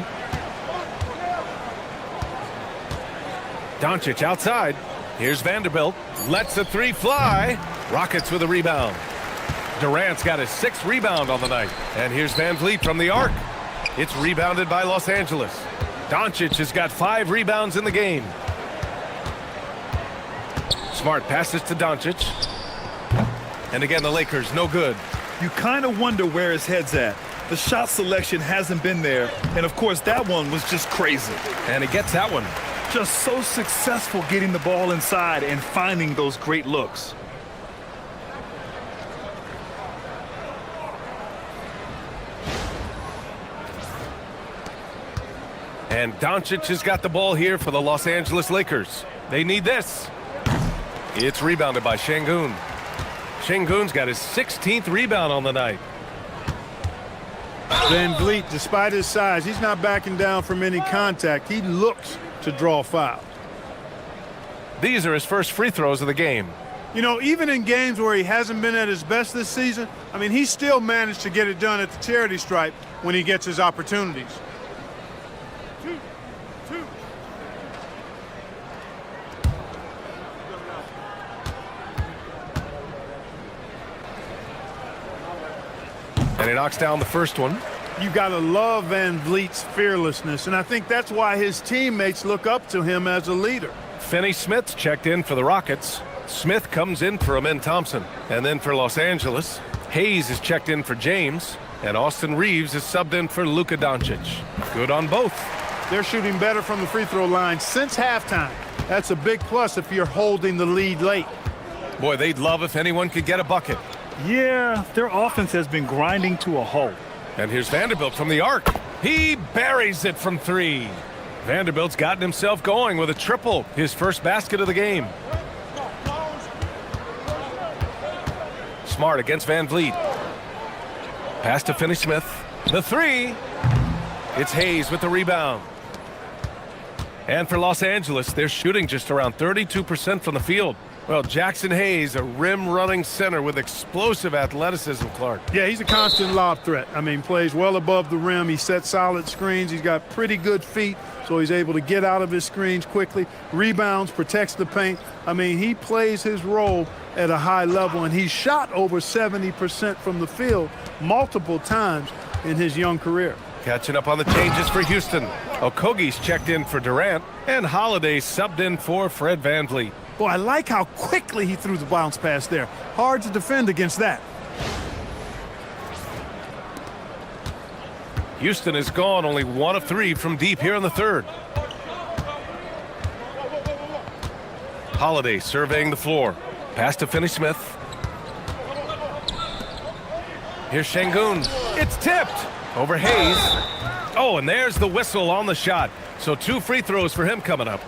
Doncic outside. Here's Vanderbilt. Lets the three fly. Rockets with a rebound. Durant's got his 6th rebound on the night. And here's Van Vliet from the arc. It's rebounded by Los Angeles. Doncic has got 5 rebounds in the game. Smart passes to Doncic. And again, the Lakers, no good. You kind of wonder where his head's at. The shot selection hasn't been there. And, of course, that one was just crazy. And he gets that one. Just so successful getting the ball inside and finding those great looks. And Doncic has got the ball here for the Los Angeles Lakers. They need this. It's rebounded by Şengün. Şengün's got his 16th rebound on the night. Van Vliet, despite his size, he's not backing down from any contact. He looks to draw fouls. These are his first free throws of the game. You know, even in games where he hasn't been at his best this season, I mean, he still managed to get it done at the charity stripe when he gets his opportunities. And he knocks down the first one. You got to love Van Vliet's fearlessness, and I think that's why his teammates look up to him as a leader. Finney-Smith's checked in for the Rockets. Smith comes in for Amin Thompson. And then for Los Angeles, Hayes is checked in for James. And Austin Reeves is subbed in for Luka Doncic. Good on both. They're shooting better from the free throw line since halftime. That's a big plus if you're holding the lead late. Boy, they'd love if anyone could get a bucket. Yeah, their offense has been grinding to a halt. And here's Vanderbilt from the arc. He buries it from 3. Vanderbilt's gotten himself going with a triple, his first basket of the game. Smart against Van Vliet. Pass to Finney-Smith. The 3. It's Hayes with the rebound. And for Los Angeles, they're shooting just around 32% from the field. Well, Jackson Hayes, a rim-running center with explosive athleticism, Clark. Yeah, he's a constant lob threat. I mean, plays well above the rim. He sets solid screens. He's got pretty good feet, so he's able to get out of his screens quickly. Rebounds, protects the paint. I mean, he plays his role at a high level, and he's shot over 70% from the field multiple times in his young career. Catching up on the changes for Houston. Okogie's checked in for Durant, and Holiday subbed in for Fred VanVleet. Boy, I like how quickly he threw the bounce pass there. Hard to defend against that. Houston is gone only 1 of 3 from deep here in the third. Holiday surveying the floor. Pass to Finney-Smith. Here's Şengün. It's tipped over Hayes. Oh, and there's the whistle on the shot. So 2 free throws for him coming up.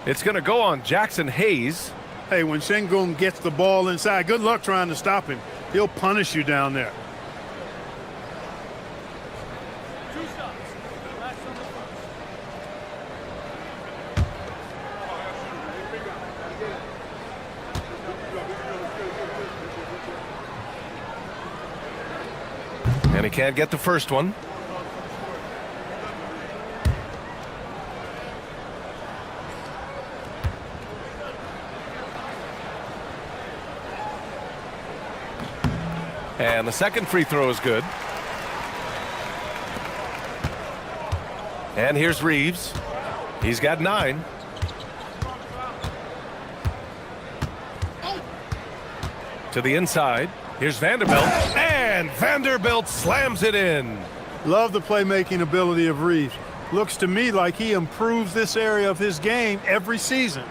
It's going to go on Jackson Hayes. Hey, when Şengün gets the ball inside, good luck trying to stop him. He'll punish you down there. And he can't get the first one. And the second free throw is good. And here's Reeves. He's got 9. To the inside. Here's Vanderbilt. And Vanderbilt slams it in. Love the playmaking ability of Reeves. Looks to me like he improves this area of his game every season.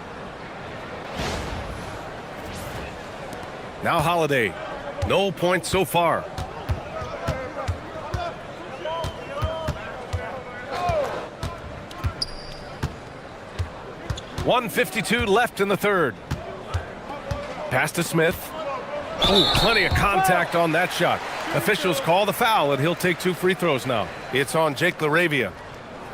Now Holiday. No points so far. .152 left in the third. Pass to Smith. Oh, plenty of contact on that shot. Officials call the foul, and he'll take 2 free throws now. It's on Jake LaRavia.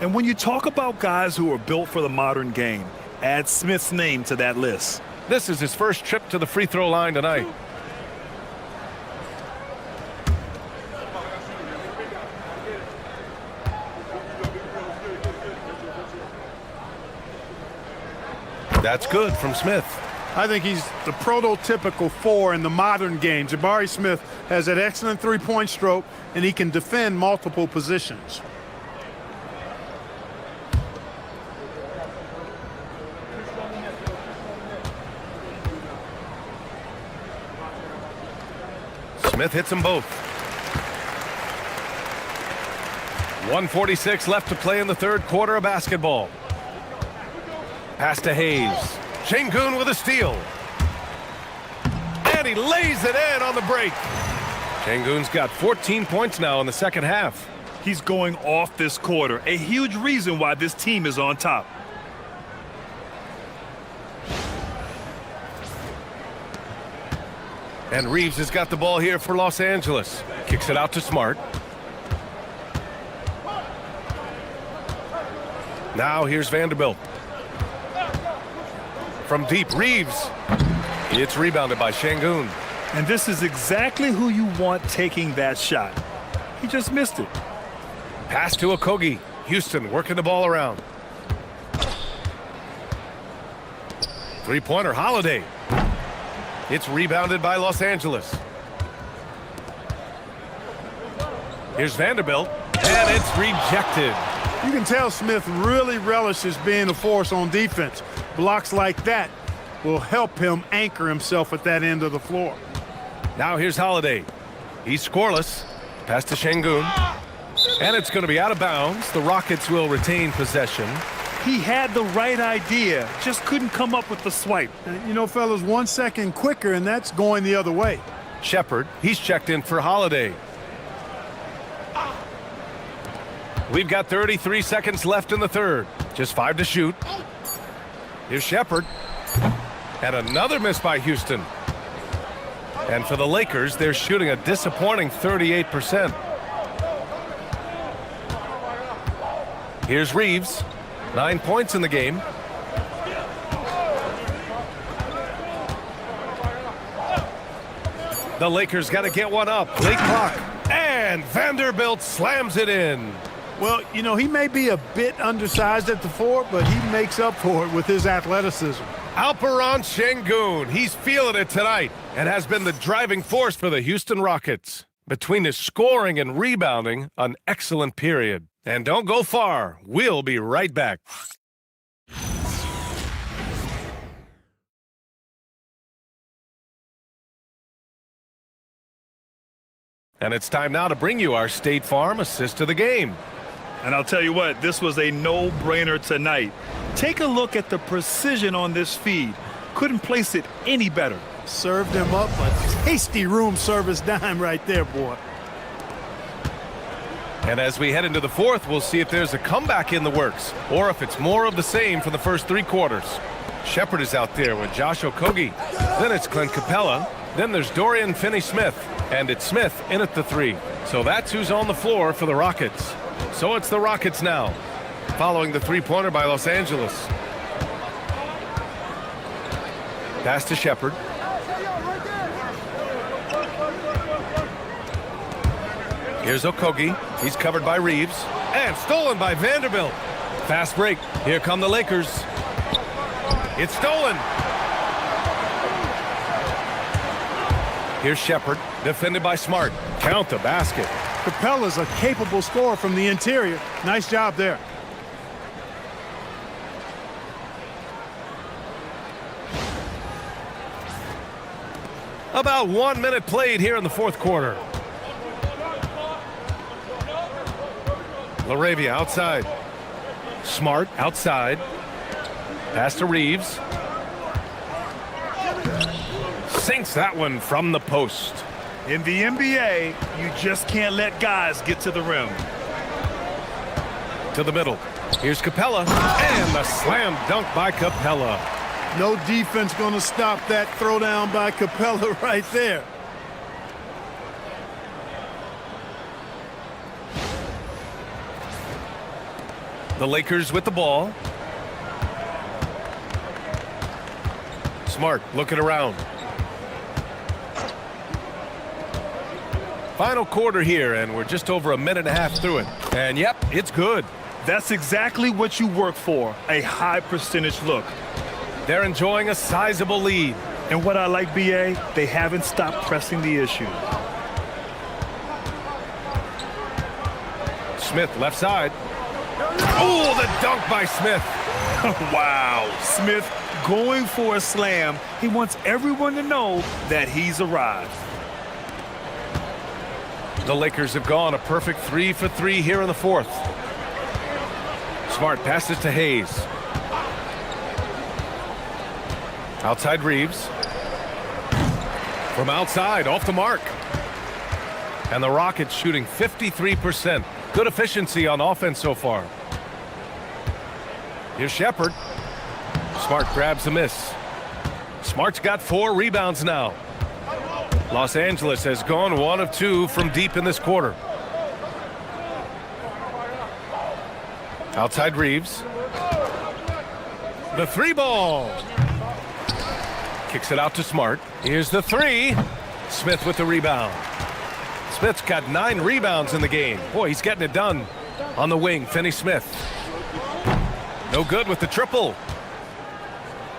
And when you talk about guys who are built for the modern game, add Smith's name to that list. This is his first trip to the free throw line tonight. That's good from Smith. I think he's the prototypical 4 in the modern game. Jabari Smith has an excellent three-point stroke, and he can defend multiple positions. Smith hits them both. 1:46 left to play in the third quarter of basketball. Pass to Hayes. Şengün with a steal. And he lays it in on the break. Şengün's got 14 points now in the second half. He's going off this quarter, a huge reason why this team is on top. And Reeves has got the ball here for Los Angeles. Kicks it out to Smart. Now here's Vanderbilt. From deep, Reeves. It's rebounded by Şengün. And this is exactly who you want taking that shot. He just missed it. Pass to Okogie. Houston working the ball around. Three-pointer, Holiday. It's rebounded by Los Angeles. Here's Vanderbilt, and it's rejected. You can tell Smith really relishes being a force on defense. Blocks like that will help him anchor himself at that end of the floor. Now here's Holiday. He's scoreless. Pass to Şengün. And it's going to be out of bounds. The Rockets will retain possession. He had the right idea, just couldn't come up with the swipe. And, you know, fellas, 1 second quicker, and that's going the other way. Shepard, he's checked in for Holiday. We've got 33 seconds left in the third. Just 5 to shoot. Here's Shepard. And another miss by Houston. And for the Lakers, they're shooting a disappointing 38%. Here's Reeves. 9 points in the game. The Lakers got to get one up. Late clock. And Vanderbilt slams it in. Well, you know, he may be a bit undersized at the 4, but he makes up for it with his athleticism. Alperen Şengün, he's feeling it tonight and has been the driving force for the Houston Rockets. Between his scoring and rebounding, an excellent period. And don't go far. We'll be right back. And it's time now to bring you our State Farm assist of the game. And I'll tell you what, this was a no-brainer tonight. Take a look at the precision on this feed. Couldn't place it any better. Served him up a tasty room service dime right there, boy. And as we head into the fourth, we'll see if there's a comeback in the works or if it's more of the same for the first 3 quarters. Shepard is out there with Josh Okogie. Then it's Clint Capella. Then there's Dorian Finney-Smith. And it's Smith in at the 3. So that's who's on the floor for the Rockets. So it's the Rockets now, following the three-pointer by Los Angeles. Pass to Shepard. Here's Okogie. He's covered by Reeves. And stolen by Vanderbilt. Fast break. Here come the Lakers. It's stolen. Here's Shepard, defended by Smart. Count the basket. Capella's a capable scorer from the interior. Nice job there. About 1 minute played here in the fourth quarter. LaRavia outside. Smart outside. Pass to Reeves. Sinks that one from the post. In the NBA, you just can't let guys get to the rim. To the middle. Here's Capella. And the slam dunk by Capella. No defense going to stop that throwdown by Capella right there. The Lakers with the ball. Smart looking around. Final quarter here, and we're just over a minute and a half through it. And yep, it's good. That's exactly what you work for, a high percentage look. They're enjoying a sizable lead. And what I like, BA, they haven't stopped pressing the issue. Smith left side. Oh, the dunk by Smith. Wow, Smith going for a slam. He wants everyone to know that he's arrived. The Lakers have gone a perfect 3 for 3 here in the fourth. Smart passes to Hayes. Outside Reeves. From outside, off the mark. And the Rockets shooting 53%. Good efficiency on offense so far. Here's Shepard. Smart grabs the miss. Smart's got 4 rebounds now. Los Angeles has gone 1 of 2 from deep in this quarter. Outside Reeves. The 3 ball. Kicks it out to Smart. Here's the 3. Smith with the rebound. Smith's got 9 rebounds in the game. Boy, he's getting it done. On the wing, Finney Smith. No good with the triple.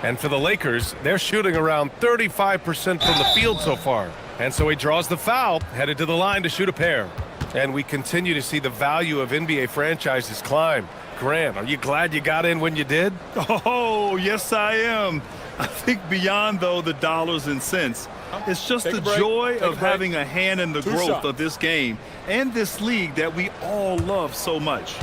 And for the Lakers, they're shooting around 35% from the field so far. And so he draws the foul, headed to the line to shoot a pair. And we continue to see the value of NBA franchises climb. Grant, are you glad you got in when you did? Oh, yes, I am. I think beyond, though, the dollars and cents, it's just the joy of having a hand in the growth of this game and this league that we all love so much.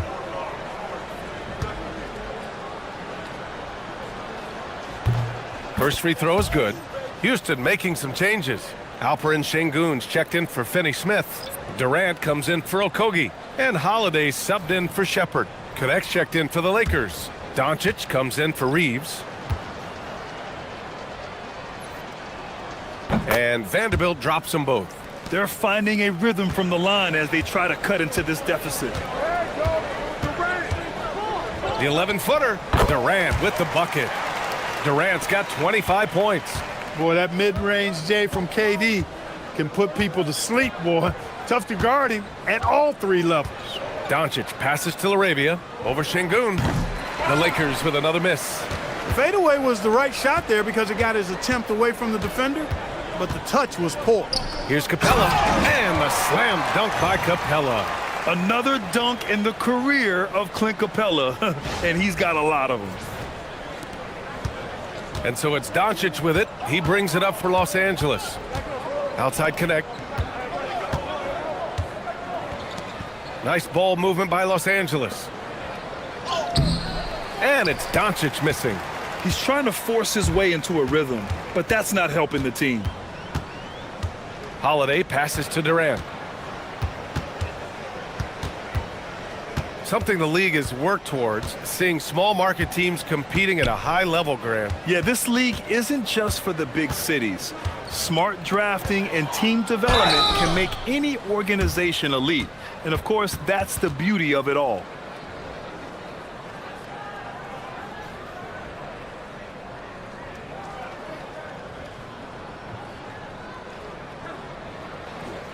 First free throw is good. Houston making some changes. Alperen Şengün's checked in for Finney Smith. Durant comes in for Okogie. And Holiday subbed in for Shepard. Connects checked in for the Lakers. Doncic comes in for Reeves. And Vanderbilt drops them both. They're finding a rhythm from the line as they try to cut into this deficit. The 11-footer. Durant with the bucket. Durant's got 25 points. Boy, that mid-range J from KD can put people to sleep, boy. Tough to guard him at all 3 levels. Doncic passes to LaRavia over Şengün. The Lakers with another miss. Fadeaway was the right shot there because it got his attempt away from the defender, but the touch was poor. Here's Capella, and the slam dunk by Capella. Another dunk in the career of Clint Capella, and he's got a lot of them. And so it's Doncic with it. He brings it up for Los Angeles. Outside connect. Nice ball movement by Los Angeles. And it's Doncic missing. He's trying to force his way into a rhythm, but that's not helping the team. Holiday passes to Durant. Something the league has worked towards, seeing small market teams competing at a high level, Grant. Yeah, this league isn't just for the big cities. Smart drafting and team development can make any organization elite. And of course, that's the beauty of it all.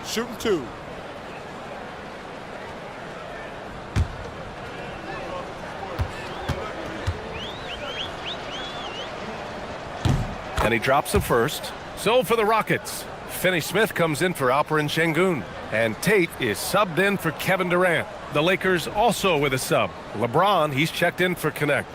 Shooting 2. And he drops the first. So for the Rockets, Finney-Smith comes in for Alperen Şengün. And Tate is subbed in for Kevin Durant. The Lakers also with a sub. LeBron, he's checked in for Connect.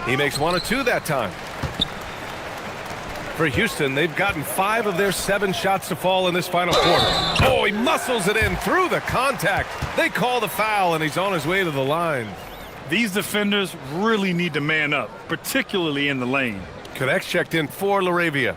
He makes 1 of 2 that time. For Houston, they've gotten 5 of their 7 shots to fall in this final quarter. Oh, he muscles it in through the contact. They call the foul, and he's on his way to the line. These defenders really need to man up, particularly in the lane. Connect's checked in for LaRavia.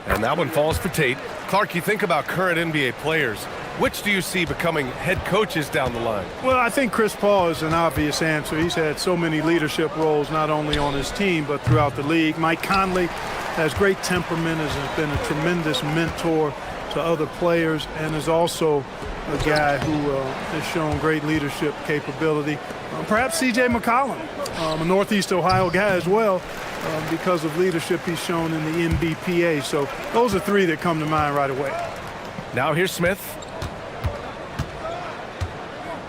And that one falls for Tate. Clark, you think about current NBA players. Which do you see becoming head coaches down the line? Well, I think Chris Paul is an obvious answer. He's had so many leadership roles, not only on his team, but throughout the league. Mike Conley has great temperament, has been a tremendous mentor to other players, and is also a guy who has shown great leadership capability. Perhaps C.J. McCollum, a Northeast Ohio guy as well, because of leadership he's shown in the NBPA. So those are 3 that come to mind right away. Now here's Smith.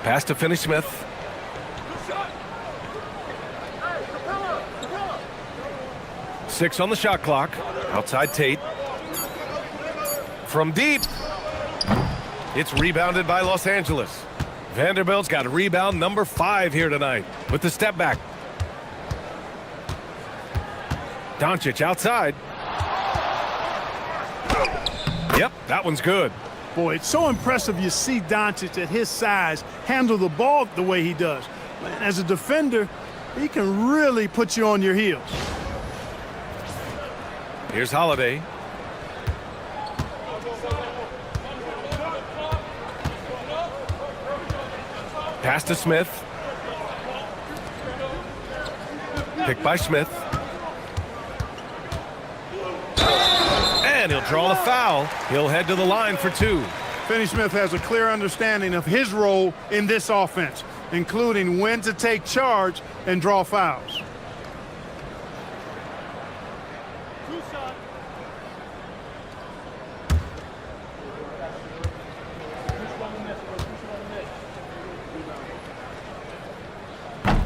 Pass to Finney-Smith. Six on the shot clock. Outside Tate. From deep. It's rebounded by Los Angeles. Vanderbilt's got rebound number 5 here tonight with the step back. Doncic outside. Yep, that one's good. Boy, it's so impressive you see Doncic at his size handle the ball the way he does. Man, as a defender, he can really put you on your heels. Here's Holiday. Pass to Smith. Picked by Smith. And he'll draw the foul. He'll head to the line for 2. Finney-Smith has a clear understanding of his role in this offense, including when to take charge and draw fouls.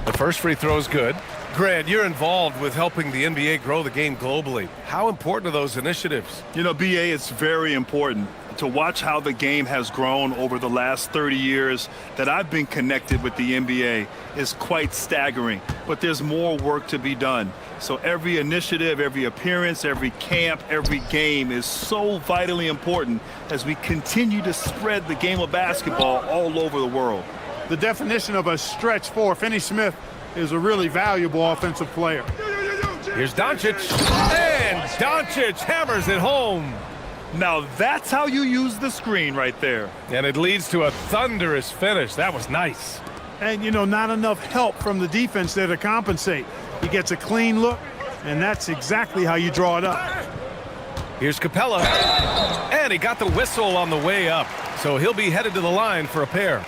The first free throw is good. Grant, you're involved with helping the NBA grow the game globally. How important are those initiatives? You know, BA, it's very important to watch how the game has grown over the last 30 years that I've been connected with the NBA is quite staggering. But there's more work to be done. So every initiative, every appearance, every camp, every game is so vitally important as we continue to spread the game of basketball all over the world. The definition of a stretch 4, Finney-Smith, is a really valuable offensive player. Here's Doncic, and Doncic hammers it home. Now that's how you use the screen right there. And it leads to a thunderous finish. That was nice. And, you know, not enough help from the defense there to compensate. He gets a clean look, and that's exactly how you draw it up. Here's Capella, and he got the whistle on the way up, so he'll be headed to the line for a pair.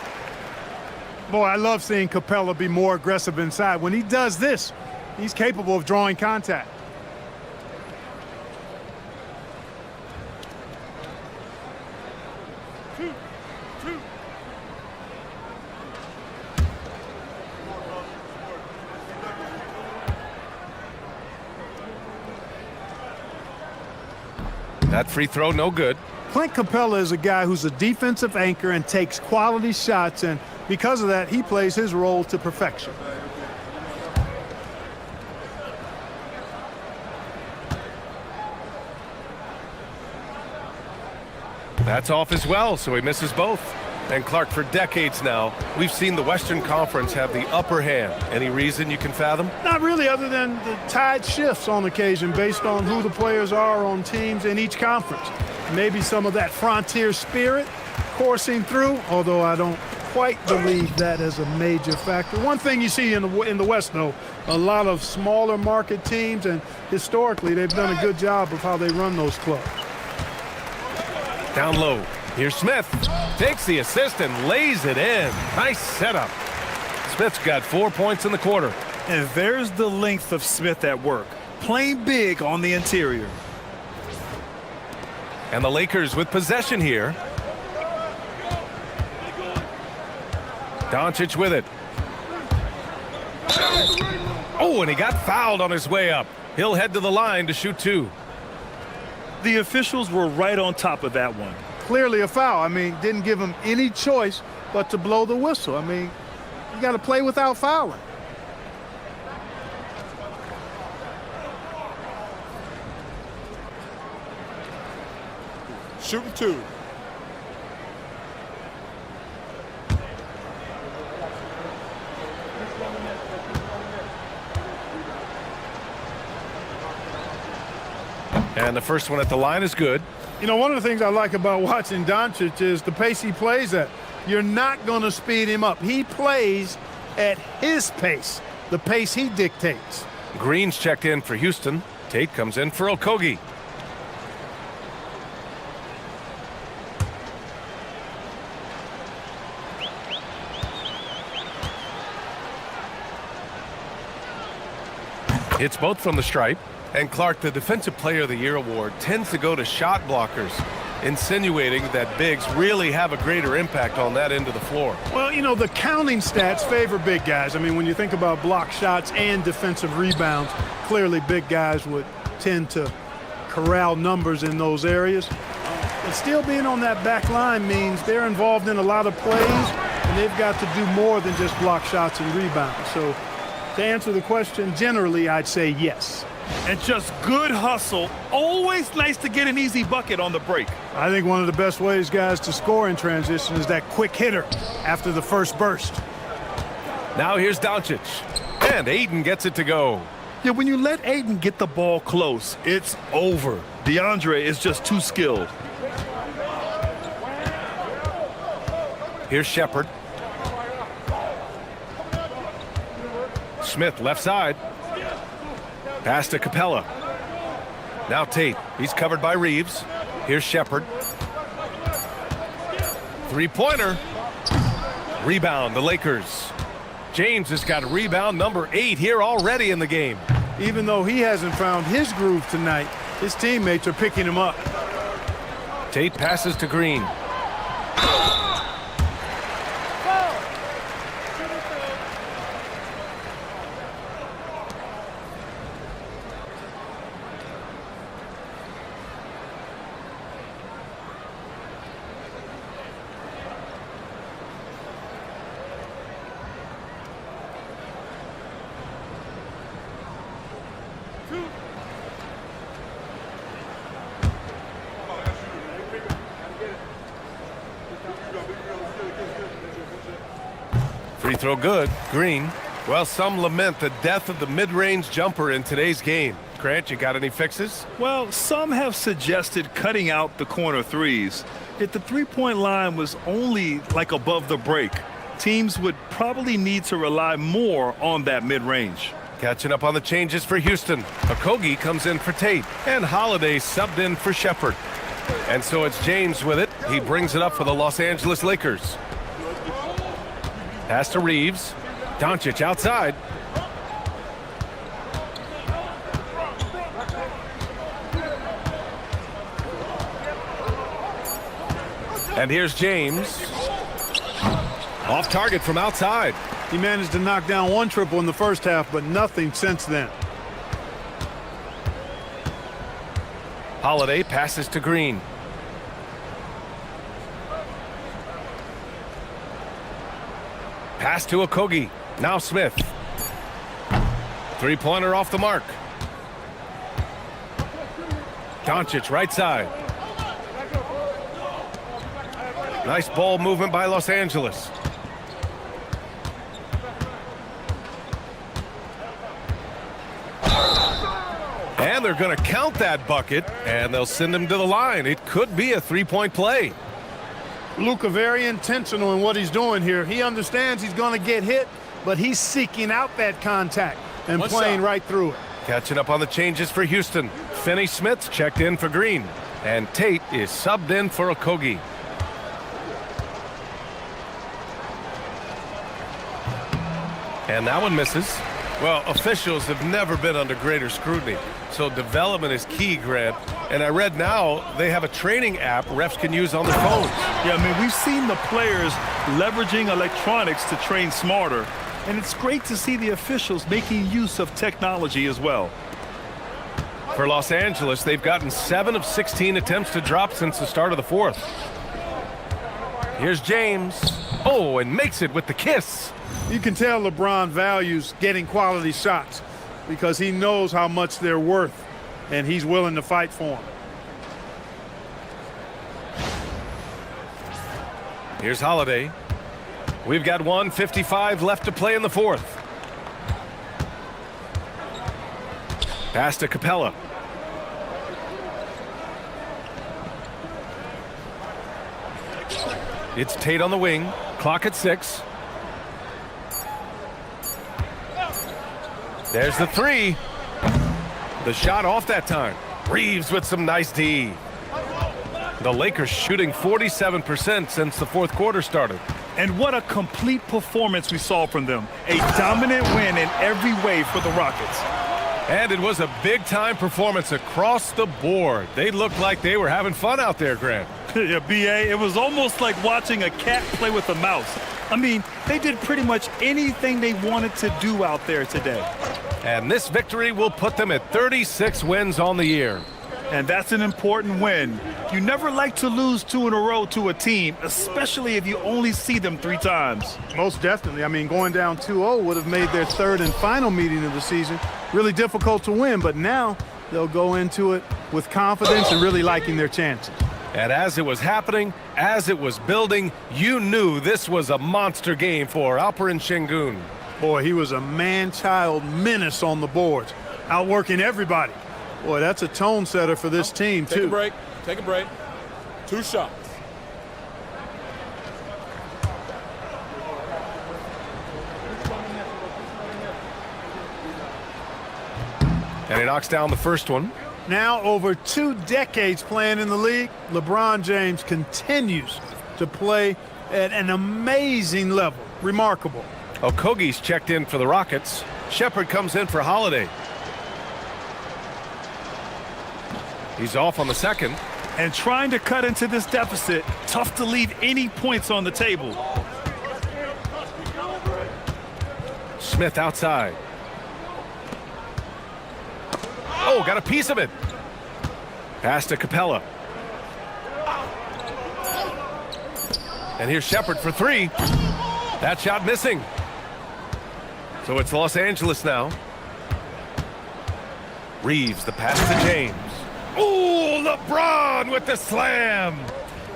Boy, I love seeing Capella be more aggressive inside. When he does this, he's capable of drawing contact. That free throw, no good. Clint Capella is a guy who's a defensive anchor and takes quality shots, and because of that, he plays his role to perfection. That's off as well, so he misses both. And Clark, for decades now, we've seen the Western Conference have the upper hand. Any reason you can fathom? Not really, other than the tide shifts on occasion based on who the players are on teams in each conference. Maybe some of that frontier spirit coursing through, although I don't quite believe that as a major factor. One thing you see in the West, though, a lot of smaller market teams, and historically they've done a good job of how they run those clubs. Down low. Here's Smith. Takes the assist and lays it in. Nice setup. Smith's got 4 points in the quarter. And there's the length of Smith at work. Playing big on the interior. And the Lakers with possession here. Doncic with it. Oh, and he got fouled on his way up. He'll head to the line to shoot 2. The officials were right on top of that one. Clearly a foul. I mean, didn't give him any choice but to blow the whistle. I mean, you got to play without fouling. Shooting 2. And the first one at the line is good. You know, one of the things I like about watching Doncic is the pace he plays at. You're not going to speed him up. He plays at his pace, the pace he dictates. Green's checked in for Houston. Tate comes in for Okogie. Hits both from the stripe. And Clark, the Defensive Player of the Year award tends to go to shot blockers, insinuating that bigs really have a greater impact on that end of the floor. Well, you know, the counting stats favor big guys. I mean, when you think about block shots and defensive rebounds, clearly big guys would tend to corral numbers in those areas. But still being on that back line means they're involved in a lot of plays, and they've got to do more than just block shots and rebounds. So to answer the question, generally, I'd say yes. And just good hustle. Always nice to get an easy bucket on the break. I think one of the best ways, guys, to score in transition is that quick hitter after the first burst. Now here's Doncic. And Aiden gets it to go. Yeah, when you let Aiden get the ball close, it's over. DeAndre is just too skilled. Here's Shepard. Smith left side. Pass to Capella. Now Tate. He's covered by Reeves. Here's Shepard. Three-pointer. Rebound, the Lakers. James has got rebound number 8 here already in the game. Even though he hasn't found his groove tonight, his teammates are picking him up. Tate passes to Green. Free throw good. Green. Well, some lament the death of the mid-range jumper in today's game. Grant, you got any fixes? Well, some have suggested cutting out the corner threes. If the three-point line was only like above the break, teams would probably need to rely more on that mid-range. Catching up on the changes for Houston. Okogie comes in for Tate. And Holiday subbed in for Shepard. And so it's James with it. He brings it up for the Los Angeles Lakers. Pass to Reeves. Doncic outside. And here's James. Off target from outside. He managed to knock down one triple in the first half, but nothing since then. Holiday passes to Green. Pass to Okogie. Now Smith. Three-pointer off the mark. Doncic right side. Nice ball movement by Los Angeles. And they're going to count that bucket, and they'll send him to the line. It could be a three-point play. Luka very intentional in what he's doing here. He understands he's going to get hit, but he's seeking out that contact and playing right through it. Catching up on the changes for Houston. Finney Smith's checked in for Green. And Tate is subbed in for Okogie. And that one misses. Well, officials have never been under greater scrutiny, so development is key, Grant. And I read now they have a training app refs can use on their phones. Yeah, I mean, we've seen the players leveraging electronics to train smarter, and it's great to see the officials making use of technology as well. For Los Angeles, they've gotten 7 of 16 attempts to drop since the start of the fourth. Here's James. Oh, and makes it with the kiss. You can tell LeBron values getting quality shots because he knows how much they're worth, and he's willing to fight for them. Here's Holiday. We've got 1:55 left to play in the fourth. Pass to Capella. It's Tate on the wing. Clock at 6. There's the 3. The shot off that time. Reeves with some nice D. The Lakers shooting 47% since the fourth quarter started. And what a complete performance we saw from them. A dominant win in every way for the Rockets. And it was a big-time performance across the board. They looked like they were having fun out there, Grant. Yeah, B.A., it was almost like watching a cat play with a mouse. I mean, they did pretty much anything they wanted to do out there today. And this victory will put them at 36 wins on the year. And that's an important win. You never like to lose 2 in a row to a team, especially if you only see them 3 times. Most definitely. I mean, going down 2-0 would have made their third and final meeting of the season really difficult to win, but now they'll go into it with confidence and really liking their chances. And as it was happening, as it was building, you knew this was a monster game for Alperen Şengün. Boy, he was a man-child menace on the boards, outworking everybody. Boy, that's a tone setter for this team, too. Take a break. Take a break. 2 shots. And he knocks down the first one. Now, over 2 decades playing in the league, LeBron James continues to play at an amazing level. Remarkable. Okogie's checked in for the Rockets. Shepherd comes in for Holiday. He's off on the second. And trying to cut into this deficit, tough to leave any points on the table. Smith outside. Oh, got a piece of it. Pass to Capella. And here's Shepherd for 3. That shot missing. So it's Los Angeles now. Reeves, the pass to James. Oh, LeBron with the slam.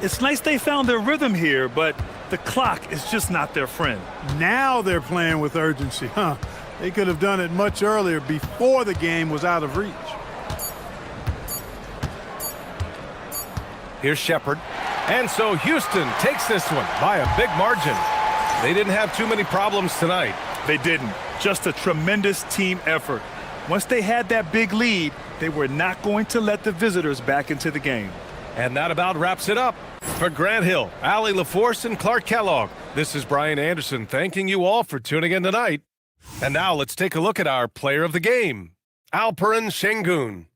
It's nice they found their rhythm here, but the clock is just not their friend. Now they're playing with urgency, huh? They could have done it much earlier before the game was out of reach. Here's Shepherd. And so Houston takes this one by a big margin. They didn't have too many problems tonight. They didn't. Just a tremendous team effort. Once they had that big lead, they were not going to let the visitors back into the game. And that about wraps it up. For Grant Hill, Allie LaForce, and Clark Kellogg, this is Brian Anderson thanking you all for tuning in tonight. And now let's take a look at our player of the game, Alperen Şengün.